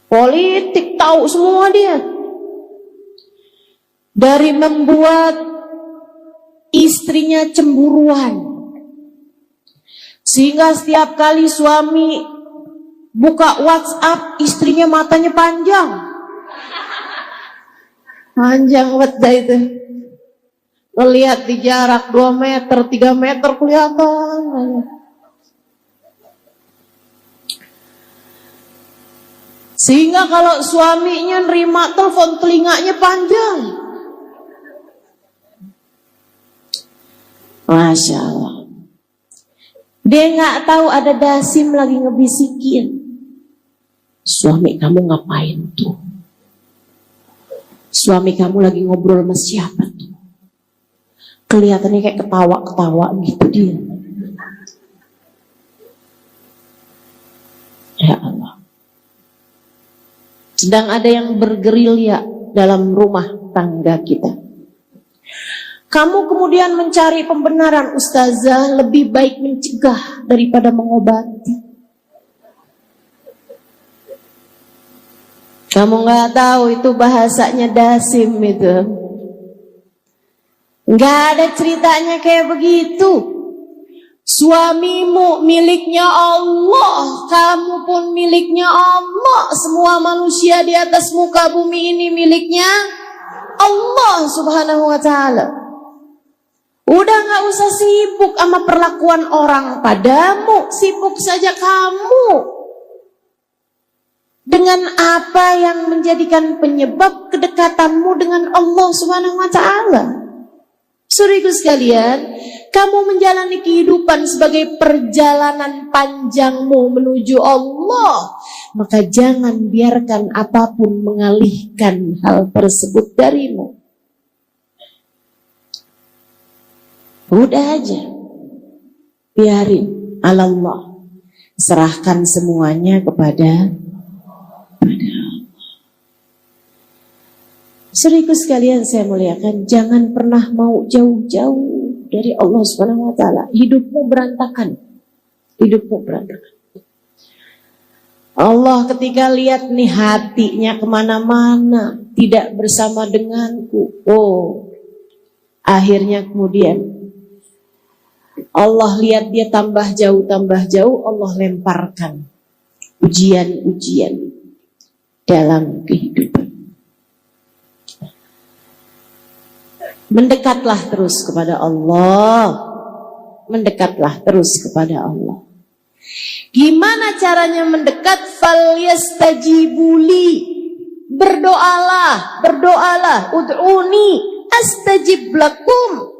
Politik tahu semua dia. Dari membuat istrinya cemburuan, sehingga setiap kali suami buka WhatsApp, istrinya matanya panjang. Panjang banget itu. Ngelihat di jarak 2 meter, 3 meter kelihatan. Sehingga kalau suaminya nerima telepon, telinganya panjang. Masya Allah. Dia nggak tahu ada dasim lagi ngebisikin. Suami kamu ngapain tuh? Suami kamu lagi ngobrol sama siapa tuh? Kelihatannya kayak ketawa-ketawa gitu dia. Ya Allah. Sedang ada yang bergerilya dalam rumah tangga kita. Kamu kemudian mencari pembenaran, ustazah, lebih baik mencegah daripada mengobati. Kamu nggak tahu itu bahasanya dasim itu. Nggak ada ceritanya kayak begitu. Suamimu miliknya Allah, kamu pun miliknya Allah. Semua manusia di atas muka bumi ini miliknya Allah Subhanahu wa ta'ala. Udah gak usah sibuk sama perlakuan orang padamu, sibuk saja kamu dengan apa yang menjadikan penyebab kedekatanmu dengan Allah Subhanahu wa ta'ala. Saudaraku sekalian, kamu menjalani kehidupan sebagai perjalanan panjangmu menuju Allah, maka jangan biarkan apapun mengalihkan hal tersebut darimu. Udah aja, biarin Allah, serahkan semuanya kepada Allah. Saudaraku sekalian saya muliakan, jangan pernah mau jauh-jauh dari Allah Subhanahu wa ta'ala. Hidupmu berantakan. Hidupmu berantakan. Allah ketika lihat nih hatinya kemana-mana, tidak bersama denganku. Oh, akhirnya kemudian Allah lihat dia tambah jauh, Allah lemparkan ujian-ujian dalam kehidupan. Mendekatlah terus kepada Allah. Mendekatlah terus kepada Allah. Gimana caranya mendekat? Falyastajibuli. Berdoalah, berdoalah. Ud'uni astajib lakum.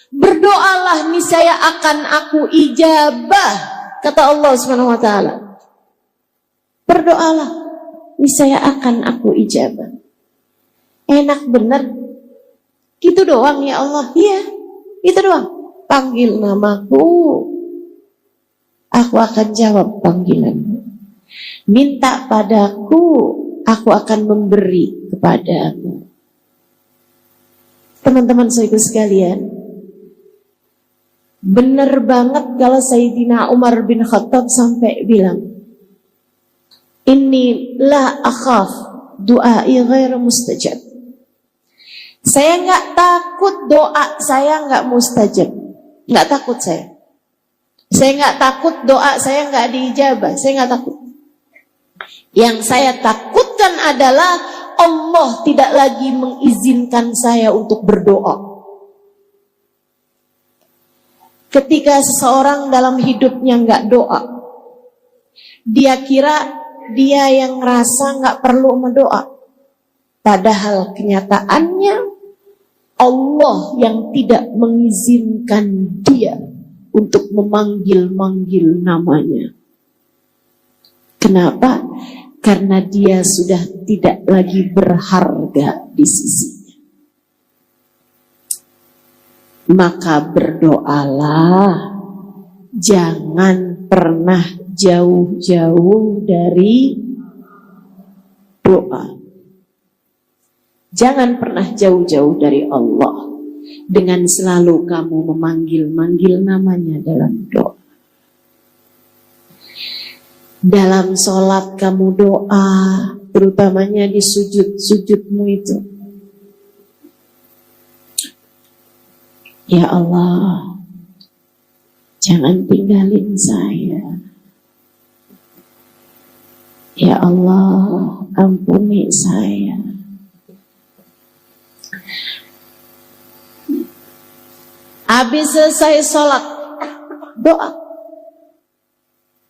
Berdoalah niscaya akan aku ijabah, kata Allah Subhanahu wa ta'ala. Berdoalah niscaya akan aku ijabah. Enak bener. Gitu doang ya Allah. Iya, itu doang. Panggil namaku, aku akan jawab panggilanmu. Minta padaku, aku akan memberi kepadamu. Teman-teman saudaraku sekalian, benar banget kalau Sayyidina Umar bin Khattab sampai bilang, Inni la akhaf du'ai ghairu mustajab. Saya nggak takut doa saya nggak mustajab, nggak takut saya. Saya nggak takut doa saya nggak diijabah, saya nggak takut. Yang saya takutkan adalah Allah tidak lagi mengizinkan saya untuk berdoa. Ketika seseorang dalam hidupnya nggak doa, dia kira dia yang ngerasa nggak perlu mendoa. Padahal kenyataannya Allah yang tidak mengizinkan dia untuk memanggil-manggil namanya. Kenapa? Karena dia sudah tidak lagi berharga di sisinya. Maka berdoalah, jangan pernah jauh-jauh dari doa. Jangan pernah jauh-jauh dari Allah dengan selalu kamu memanggil-manggil namanya dalam doa. Dalam sholat kamu doa, terutamanya di sujud-sujudmu itu. Ya Allah, jangan tinggalin saya. Ya Allah, ampuni saya. Habis selesai sholat, doa.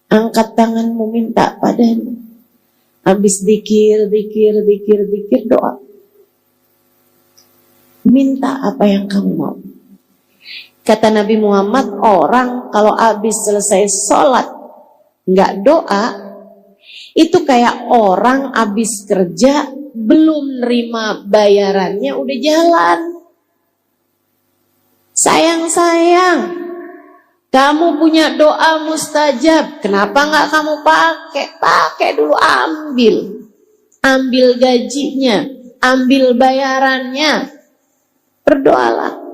Angkat tanganmu minta padanya. Habis zikir, doa. Minta apa yang kamu mau. Kata Nabi Muhammad, orang kalau habis selesai sholat nggak doa, itu kayak orang habis kerja belum nerima bayarannya udah jalan. Sayang, kamu punya doa mustajab, kenapa nggak kamu pakai? Pakai dulu, ambil gajinya, ambil bayarannya, berdoalah.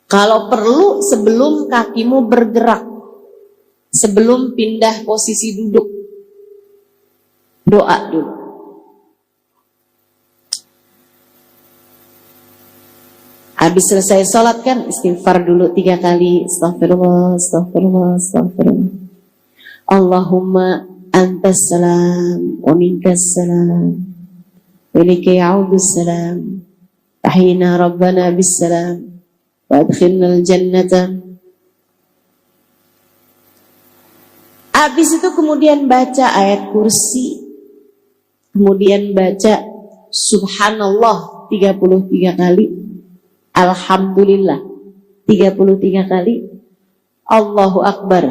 Kalau perlu sebelum kakimu bergerak, sebelum pindah posisi duduk, doa dulu. Habis selesai sholat kan istighfar dulu 3 kali. Astaghfirullah. Allahumma antas salam wa minkas salam wa ilaika ya'udus salam. Tahyina rabbana bis salam wa adkhilnal jannata. Habis itu kemudian baca ayat kursi. Kemudian baca subhanallah 33 kali. Alhamdulillah 33 kali, Allahu Akbar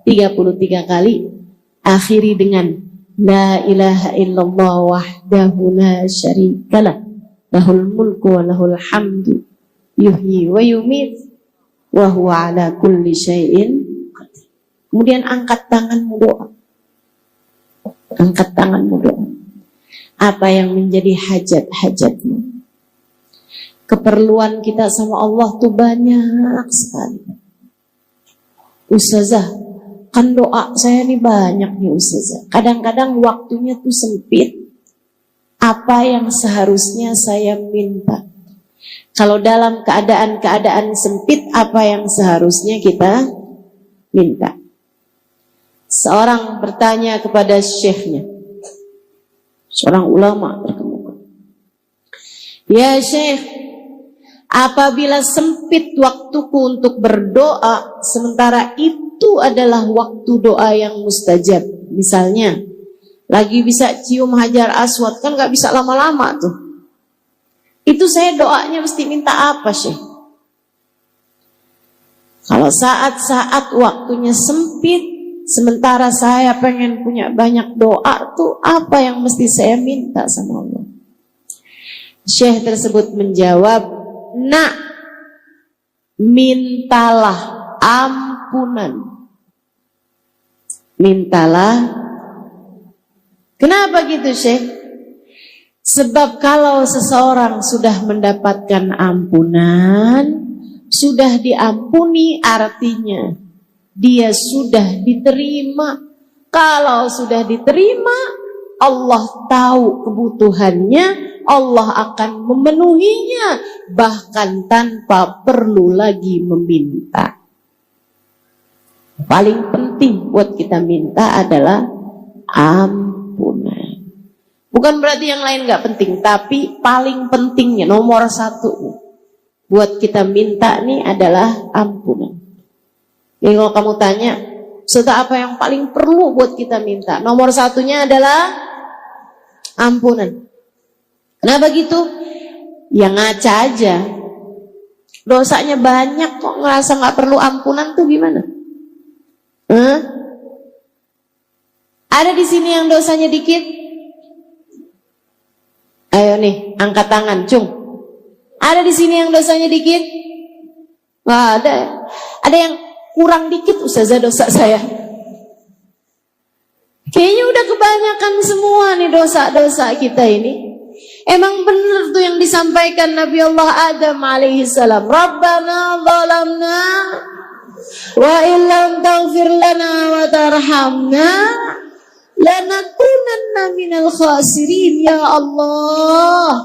33 kali, akhiri dengan la ilaha illallah wahdahu la syarikalah, lahul mulku wa lahul hamdu, yuhyi wa yumit, wa huwa ala kulli syai'in qadir. Kemudian angkat tanganmu doa. Angkat tanganmu doa. Apa yang menjadi hajat-hajatmu? Keperluan kita sama Allah tuh banyak sekali. Ustazah, kan doa saya nih banyak nih Ustazah. Kadang-kadang waktunya tuh sempit. Apa yang seharusnya saya minta? Kalau dalam keadaan sempit, apa yang seharusnya kita minta? Seorang bertanya kepada syekhnya, seorang ulama terkemuka. Ya Syekh, apabila sempit waktuku untuk berdoa, sementara itu adalah waktu doa yang mustajab. Misalnya, lagi bisa cium hajar aswad, kan gak bisa lama-lama tuh. Itu saya doanya mesti minta apa, Syekh? Kalau saat-saat waktunya sempit, sementara saya pengen punya banyak doa tuh, apa yang mesti saya minta sama Allah? Syekh tersebut menjawab, nak, mintalah ampunan. Mintalah. Kenapa gitu, Syekh? Sebab kalau seseorang sudah mendapatkan ampunan, sudah diampuni, artinya dia sudah diterima. Kalau sudah diterima, Allah tahu kebutuhannya, Allah akan memenuhinya, bahkan tanpa perlu lagi meminta. Paling penting buat kita minta adalah ampunan. Bukan berarti yang lain gak penting, tapi paling pentingnya, nomor 1 buat kita minta nih adalah ampunan. Jadi kalau kamu tanya, Ustazah apa yang paling perlu buat kita minta? Nomor 1-nya adalah ampunan. Kenapa gitu? Ya ngaca aja. Dosanya banyak kok, ngerasa gak perlu ampunan tuh gimana? Ada di sini yang dosanya dikit? Ayo nih, angkat tangan, cung. Ada di sini yang dosanya dikit? Nggak ada. Ada yang kurang dikit, Ustazah dosa saya. Kayaknya udah kebanyakan semua nih dosa-dosa kita ini. Emang benar tuh yang disampaikan Nabi Allah Adam alaihissalam. Rabbana zalamna wa illam taghfir lana wa tarhamna lanakunanna minal khasirin. Ya Allah,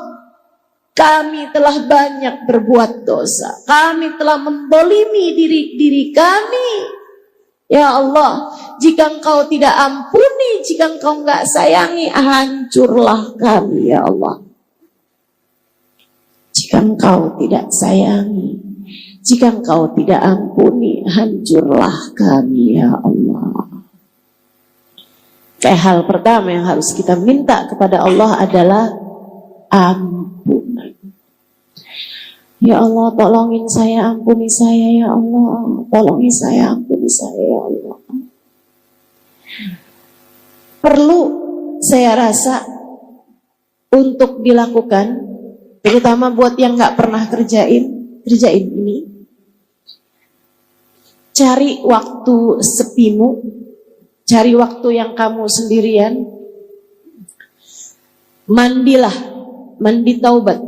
kami telah banyak berbuat dosa. Kami telah mendolimi diri kami. Ya Allah, jika Engkau tidak ampuni, jika Engkau enggak sayangi, hancurlah kami, ya Allah. Jika Engkau tidak sayangi, jika Engkau tidak ampuni, hancurlah kami ya Allah. Kayak hal pertama yang harus kita minta kepada Allah adalah ampunan. Ya Allah, tolongin saya, ampuni saya ya Allah. Tolongin saya, ampuni saya ya Allah. Perlu saya rasa untuk dilakukan, terutama buat yang gak pernah kerjain ini. Cari waktu sepimu, cari waktu yang kamu sendirian, mandilah, mandi taubat.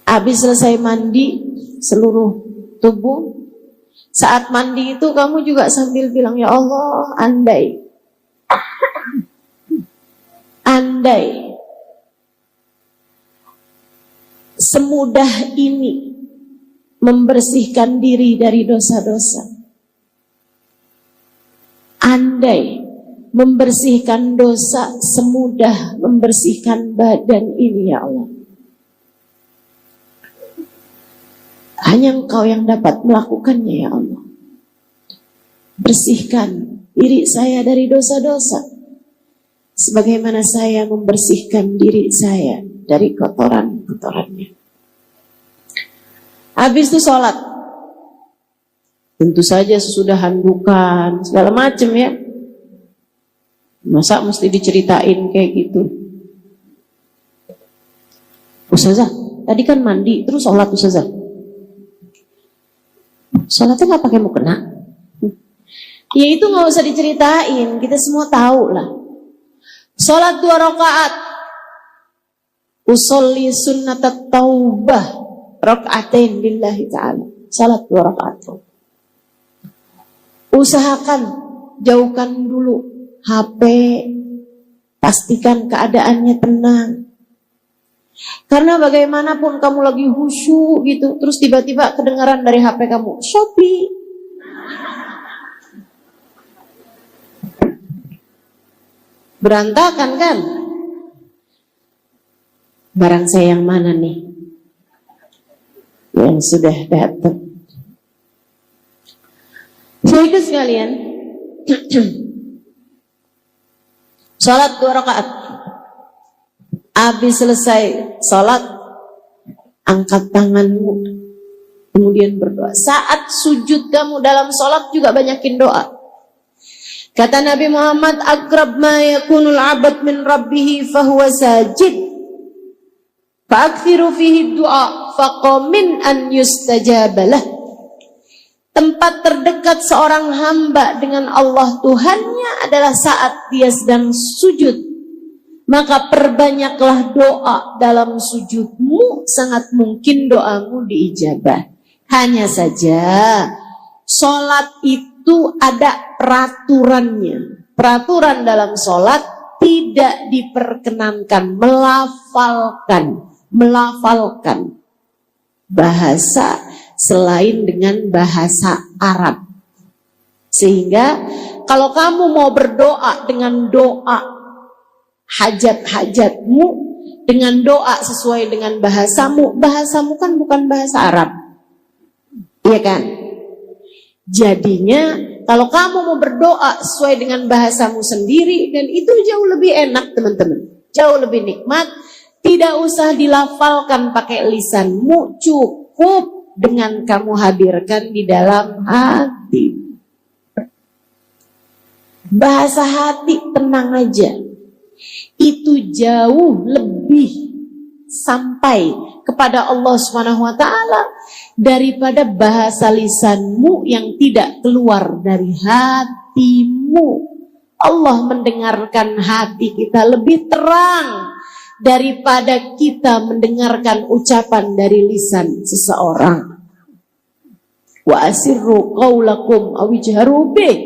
Habis selesai mandi seluruh tubuh, saat mandi itu kamu juga sambil bilang, ya Allah, andai semudah ini membersihkan diri dari dosa-dosa. Andai membersihkan dosa semudah membersihkan badan ini ya Allah. Hanya Engkau yang dapat melakukannya ya Allah. Bersihkan diri saya dari dosa-dosa, sebagaimana saya membersihkan diri saya dari kotoran-kotorannya. Habis itu sholat. Tentu saja sesudah handukan, segala macam ya. Masa mesti diceritain kayak gitu? Ustazah, tadi kan mandi, terus sholat Ustazah. Sholatnya gak pakai mukena? Ya itu gak usah diceritain, kita semua tahu lah. Sholat 2 rakaat. Usolli sunnatat taubah rakaatain lillahi ta'ala. Sholat 2 rakaat. Usahakan jauhkan dulu HP, pastikan keadaannya tenang. Karena bagaimanapun kamu lagi khusyuk gitu, terus tiba-tiba kedengaran dari HP kamu, Shopee. Berantakan kan? Barang saya yang mana nih? Yang sudah datang. Saudara sekalian, sholat 2 rakaat. Habis selesai sholat, angkat tanganmu, kemudian berdoa. Saat sujud kamu dalam sholat juga banyakin doa. Kata Nabi Muhammad, "Aqrab ma yakunul 'abd min rabbih fahuwa sajid. Fa'akthiru fihi du'a faqamin an yustajabalah." Tempat terdekat seorang hamba dengan Allah Tuhannya adalah saat dia sedang sujud. Maka perbanyaklah doa dalam sujudmu, sangat mungkin doamu diijabah. Hanya saja sholat itu ada peraturannya. Peraturan dalam sholat tidak diperkenankan melafalkan bahasa selain dengan bahasa Arab. Sehingga kalau kamu mau berdoa dengan doa hajat-hajatmu, dengan doa sesuai dengan bahasamu kan bukan bahasa Arab, iya kan? Jadinya kalau kamu mau berdoa sesuai dengan bahasamu sendiri, dan itu jauh lebih enak teman-teman, jauh lebih nikmat. Tidak usah dilafalkan pakai lisanmu, cukup dengan kamu hadirkan di dalam hati. Bahasa hati tenang aja. Itu jauh lebih sampai kepada Allah SWT daripada bahasa lisanmu yang tidak keluar dari hatimu. Allah mendengarkan hati kita lebih terang daripada kita mendengarkan ucapan dari lisan seseorang. Wa asirru qaulakum aw ijharu bih,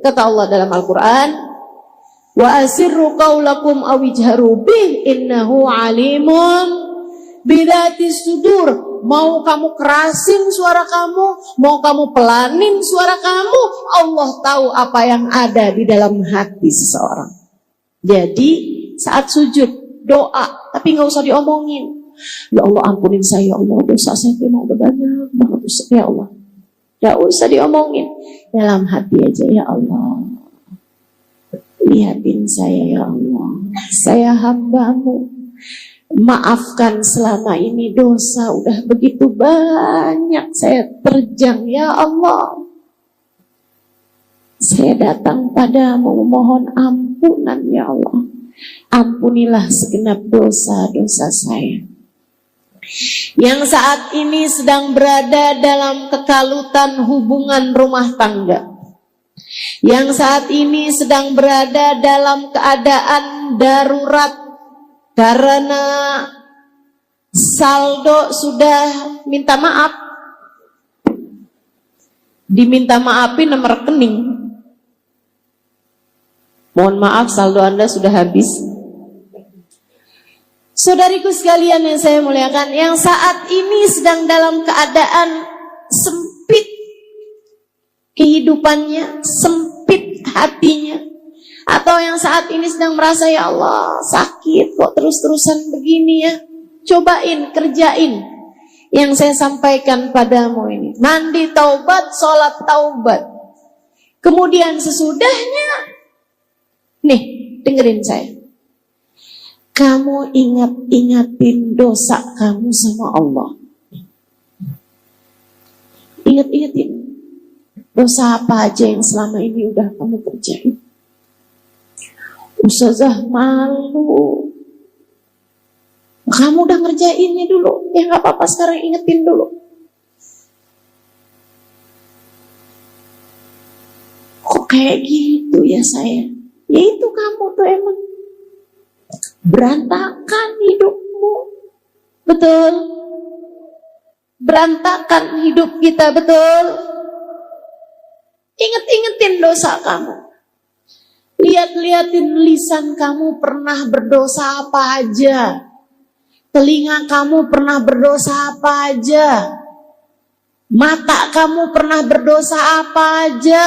kata Allah dalam Al-Quran. Wa asirru qaulakum aw ijharu bih innahu alimun bidatis sudur. Mau kamu kerasin suara kamu, mau kamu pelanin suara kamu, Allah tahu apa yang ada di dalam hati seseorang. Jadi saat sujud doa, tapi nggak usah diomongin. Ya Allah ampunin saya, ya Allah dosa saya memang udah banyak banget ya Allah. Nggak usah diomongin, dalam hati aja, ya Allah lihatin saya ya Allah, saya hamba-Mu, maafkan selama ini dosa udah begitu banyak saya terjang ya Allah. Saya datang padamu mohon ampunan ya Allah. Ampunilah segenap dosa-dosa saya yang saat ini sedang berada dalam kekalutan hubungan rumah tangga, yang saat ini sedang berada dalam keadaan darurat karena saldo sudah minta maaf, diminta maafin nomor rekening. Mohon maaf, saldo Anda sudah habis. Saudariku sekalian yang saya muliakan, yang saat ini sedang dalam keadaan sempit kehidupannya, sempit hatinya, atau yang saat ini sedang merasa ya Allah sakit kok terus-terusan begini ya, cobain, kerjain yang saya sampaikan padamu ini. Mandi taubat, sholat taubat. Kemudian sesudahnya, nih, dengerin saya. Kamu ingat-ingatin dosa kamu sama Allah. Ingat-ingatin dosa apa aja yang selama ini udah kamu kerjain. Ustazah malu. Kamu udah ngerjainnya dulu. Ya gak apa-apa, sekarang ingetin dulu. Kok kayak gitu ya saya? Ya itu kamu tuh emang berantakan hidupmu. Betul? Berantakan hidup kita, betul? Ingat-ingetin dosa kamu. Lihat-lihatin lisan kamu pernah berdosa apa aja. Telinga kamu pernah berdosa apa aja. Mata kamu pernah berdosa apa aja.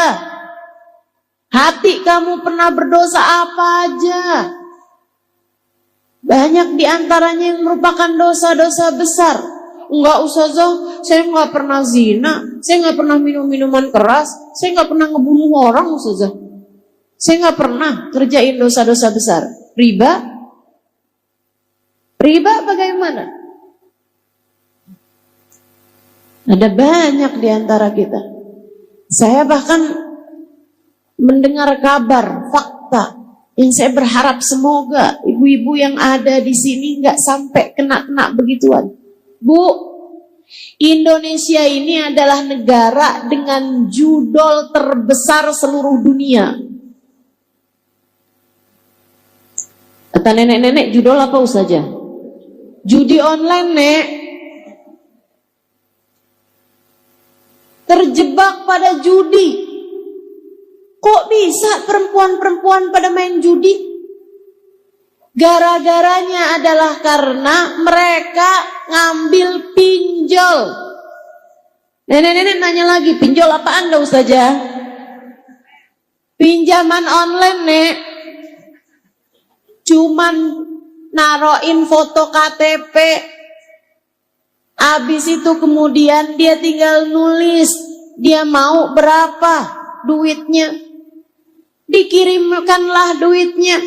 Hati kamu pernah berdosa apa aja. Banyak diantaranya yang merupakan dosa-dosa besar. Enggak Ustazah, saya enggak pernah zina, saya enggak pernah minum minuman keras, saya enggak pernah ngebunuh orang Ustazah. Saya enggak pernah kerjain dosa-dosa besar. Riba? Riba bagaimana? Ada banyak diantara kita. Saya bahkan mendengar kabar, fakta yang saya berharap semoga ibu-ibu yang ada di sini nggak sampai kena begituan. Bu, Indonesia ini adalah negara dengan judol terbesar seluruh dunia. Kata nenek-nenek, judol apa Ustazah? Judi online, Nek. Terjebak pada judi. Kok bisa perempuan-perempuan pada main judi? Gara-garanya adalah karena mereka ngambil pinjol. Nenek-nenek nanya lagi, pinjol apaan dah Ustazah? Pinjaman online, Nek. Cuman naroin foto KTP. Habis itu kemudian dia tinggal nulis dia mau berapa duitnya. Dikirimkanlah duitnya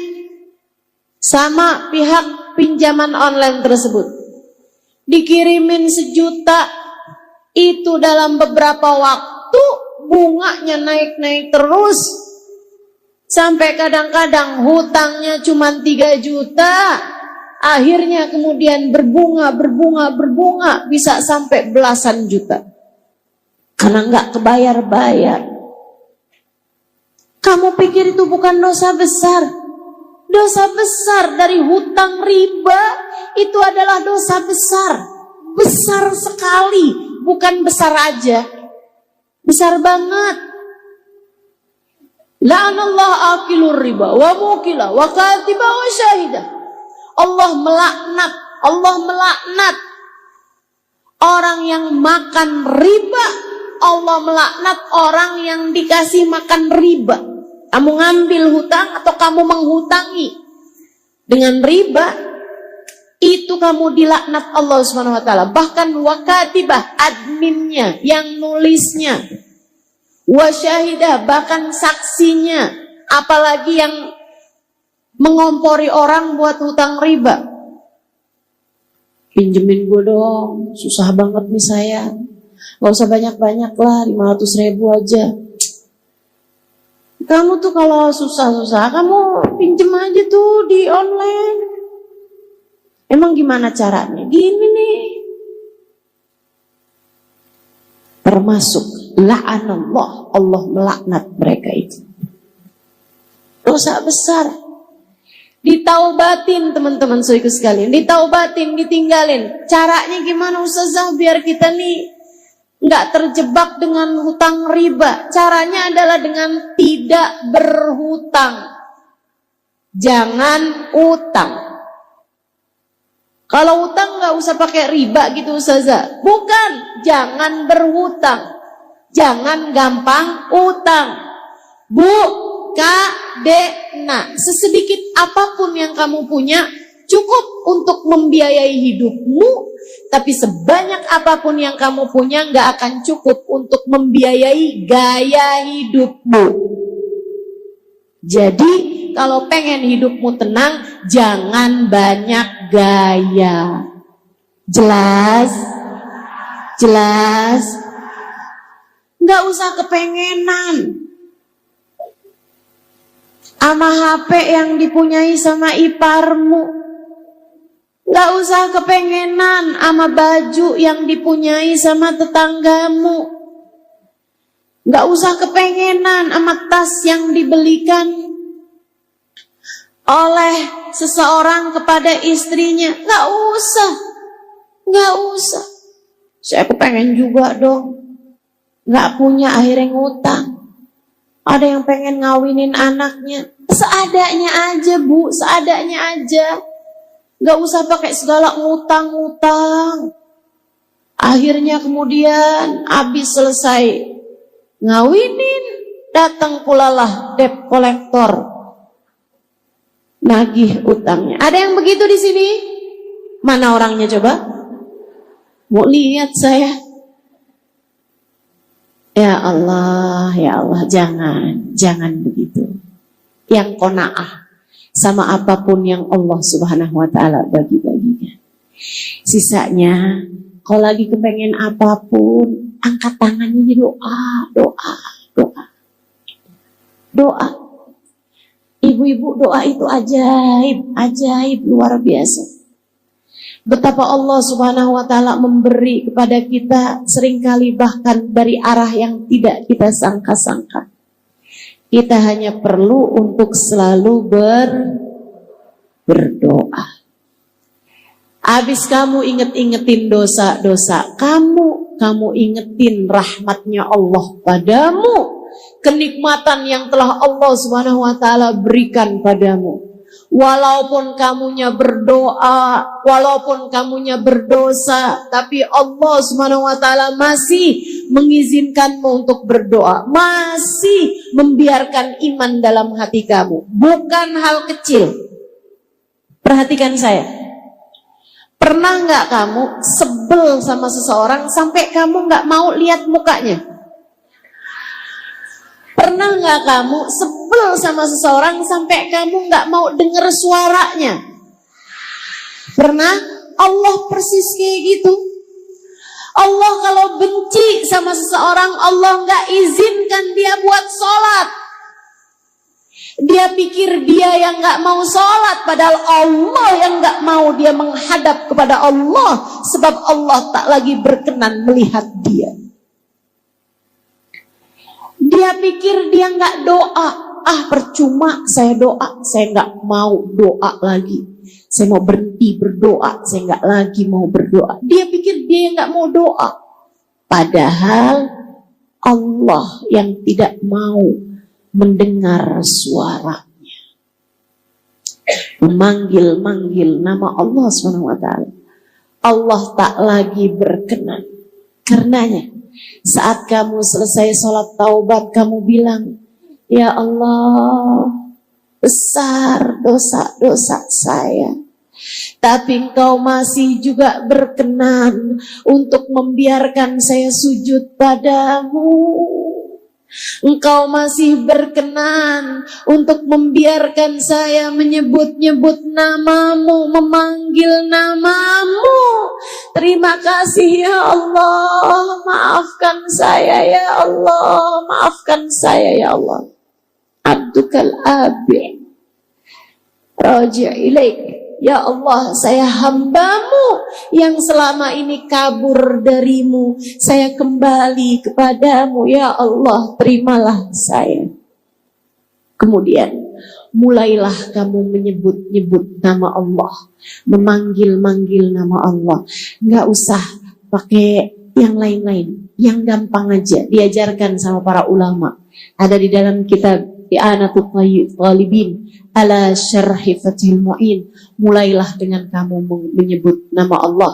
sama pihak pinjaman online tersebut. Dikirimin 1 juta, itu dalam beberapa waktu bunganya naik-naik terus. Sampai kadang-kadang hutangnya cuma 3 juta. Akhirnya kemudian berbunga, bisa sampai belasan juta. Karena nggak kebayar-bayar. Kamu pikir itu bukan dosa besar? Dosa besar dari hutang riba itu adalah dosa besar. Besar sekali, bukan besar aja. Besar banget. La'anallahu akilur riba wa mukila wa katiba wa syahidah. Allah melaknat orang yang makan riba. Allah melaknat orang yang dikasih makan riba. Kamu ngambil hutang atau kamu menghutangi dengan riba, itu kamu dilaknat Allah Subhanahu wa taala. Bahkan wakatibah, adminnya, yang nulisnya, wasyahidah, bahkan saksinya, apalagi yang mengompori orang buat hutang riba. Pinjemin gue dong, susah banget nih saya. Gak usah banyak-banyak lah, 500.000 aja. Kamu tuh kalau susah-susah, kamu pinjem aja tuh di online. Emang gimana caranya? Gini nih. Termasuk la'anallah, Allah melaknat mereka itu. Dosa besar. Ditaubatin teman-teman saudaraku sekalian, ditaubatin, ditinggalin. Caranya gimana Ustazah biar kita nih nggak terjebak dengan hutang riba? Caranya adalah dengan tidak berhutang. Jangan utang. Kalau utang nggak usah pakai riba gitu Ustazah. Bukan, jangan berhutang. Jangan gampang utang. Bu, Kak, Dek, nah sesedikit apapun yang kamu punya cukup untuk membiayai hidupmu, tapi sebanyak apapun yang kamu punya nggak akan cukup untuk membiayai gaya hidupmu. Jadi kalau pengen hidupmu tenang, jangan banyak gaya. Jelas? Jelas? Nggak usah kepengenan sama HP yang dipunyai sama iparmu. Gak usah kepengenan sama baju yang dipunyai sama tetanggamu. Gak usah kepengenan sama tas yang dibelikan oleh seseorang kepada istrinya. Gak usah. Gak usah. Saya kepengen juga dong. Gak punya, akhirnya ngutang. Ada yang pengen ngawinin anaknya. Seadanya aja Bu, seadanya aja. Gak usah pakai segala ngutang-ngutang. Akhirnya kemudian habis selesai ngawinin, datang pulalah debt collector, nagih utangnya. Ada yang begitu di sini? Mana orangnya coba? Mau lihat saya. Ya Allah, jangan begitu. Yang qanaah sama apapun yang Allah Subhanahu wa taala bagi-baginya. Sisanya kalau lagi kepengen apapun, angkat tangannya doa. Ibu-ibu, doa itu ajaib luar biasa. Betapa Allah Subhanahu wa taala memberi kepada kita seringkali bahkan dari arah yang tidak kita sangka-sangka. Kita hanya perlu untuk selalu berdoa. Habis kamu ingetin dosa-dosa kamu ingetin rahmatnya Allah padamu, kenikmatan yang telah Allah Subhanahu wa taala berikan padamu. Walaupun kamunya berdoa, walaupun kamunya berdosa, tapi Allah Subhanahu wa taala masih mengizinkanmu untuk berdoa, masih membiarkan iman dalam hati kamu. Bukan hal kecil. Perhatikan saya. Pernah nggak kamu sebel sama seseorang sampai kamu nggak mau lihat mukanya? Pernah nggak kamu sebel sama seseorang sampai kamu nggak mau dengar suaranya? Pernah? Allah persis kayak gitu. Allah kalau benci sama seseorang, Allah nggak izinkan dia buat sholat. Dia pikir dia yang nggak mau sholat, padahal Allah yang nggak mau dia menghadap kepada Allah, sebab Allah tak lagi berkenan melihat dia. Dia pikir dia nggak doa, percuma saya doa, saya nggak mau doa lagi, saya mau berhenti berdoa, saya nggak lagi mau berdoa. Dia pikir dia nggak mau doa, padahal Allah yang tidak mau mendengar suaranya, memanggil nama Allah SWT. Allah tak lagi berkenan. Karenanya saat kamu selesai sholat taubat, kamu bilang, ya Allah, besar dosa-dosa saya. Tapi Engkau masih juga berkenan untuk membiarkan saya sujud padamu. Engkau masih berkenan untuk membiarkan saya menyebut-nyebut namamu, memanggil namamu. Terima kasih ya Allah. Maafkan saya ya Allah. Maafkan saya ya Allah. Abdukal abi raji' ilaik. Ya Allah, saya hambamu yang selama ini kabur darimu. Saya kembali kepadamu. Ya Allah, terimalah saya. Kemudian, mulailah kamu menyebut-nyebut nama Allah. Memanggil-manggil nama Allah. Nggak usah pakai yang lain-lain. Yang gampang aja. Diajarkan sama para ulama. Ada di dalam kitab I'anatul Talibin ala syarhi Fathil Mu'in. Mulailah dengan kamu menyebut nama Allah,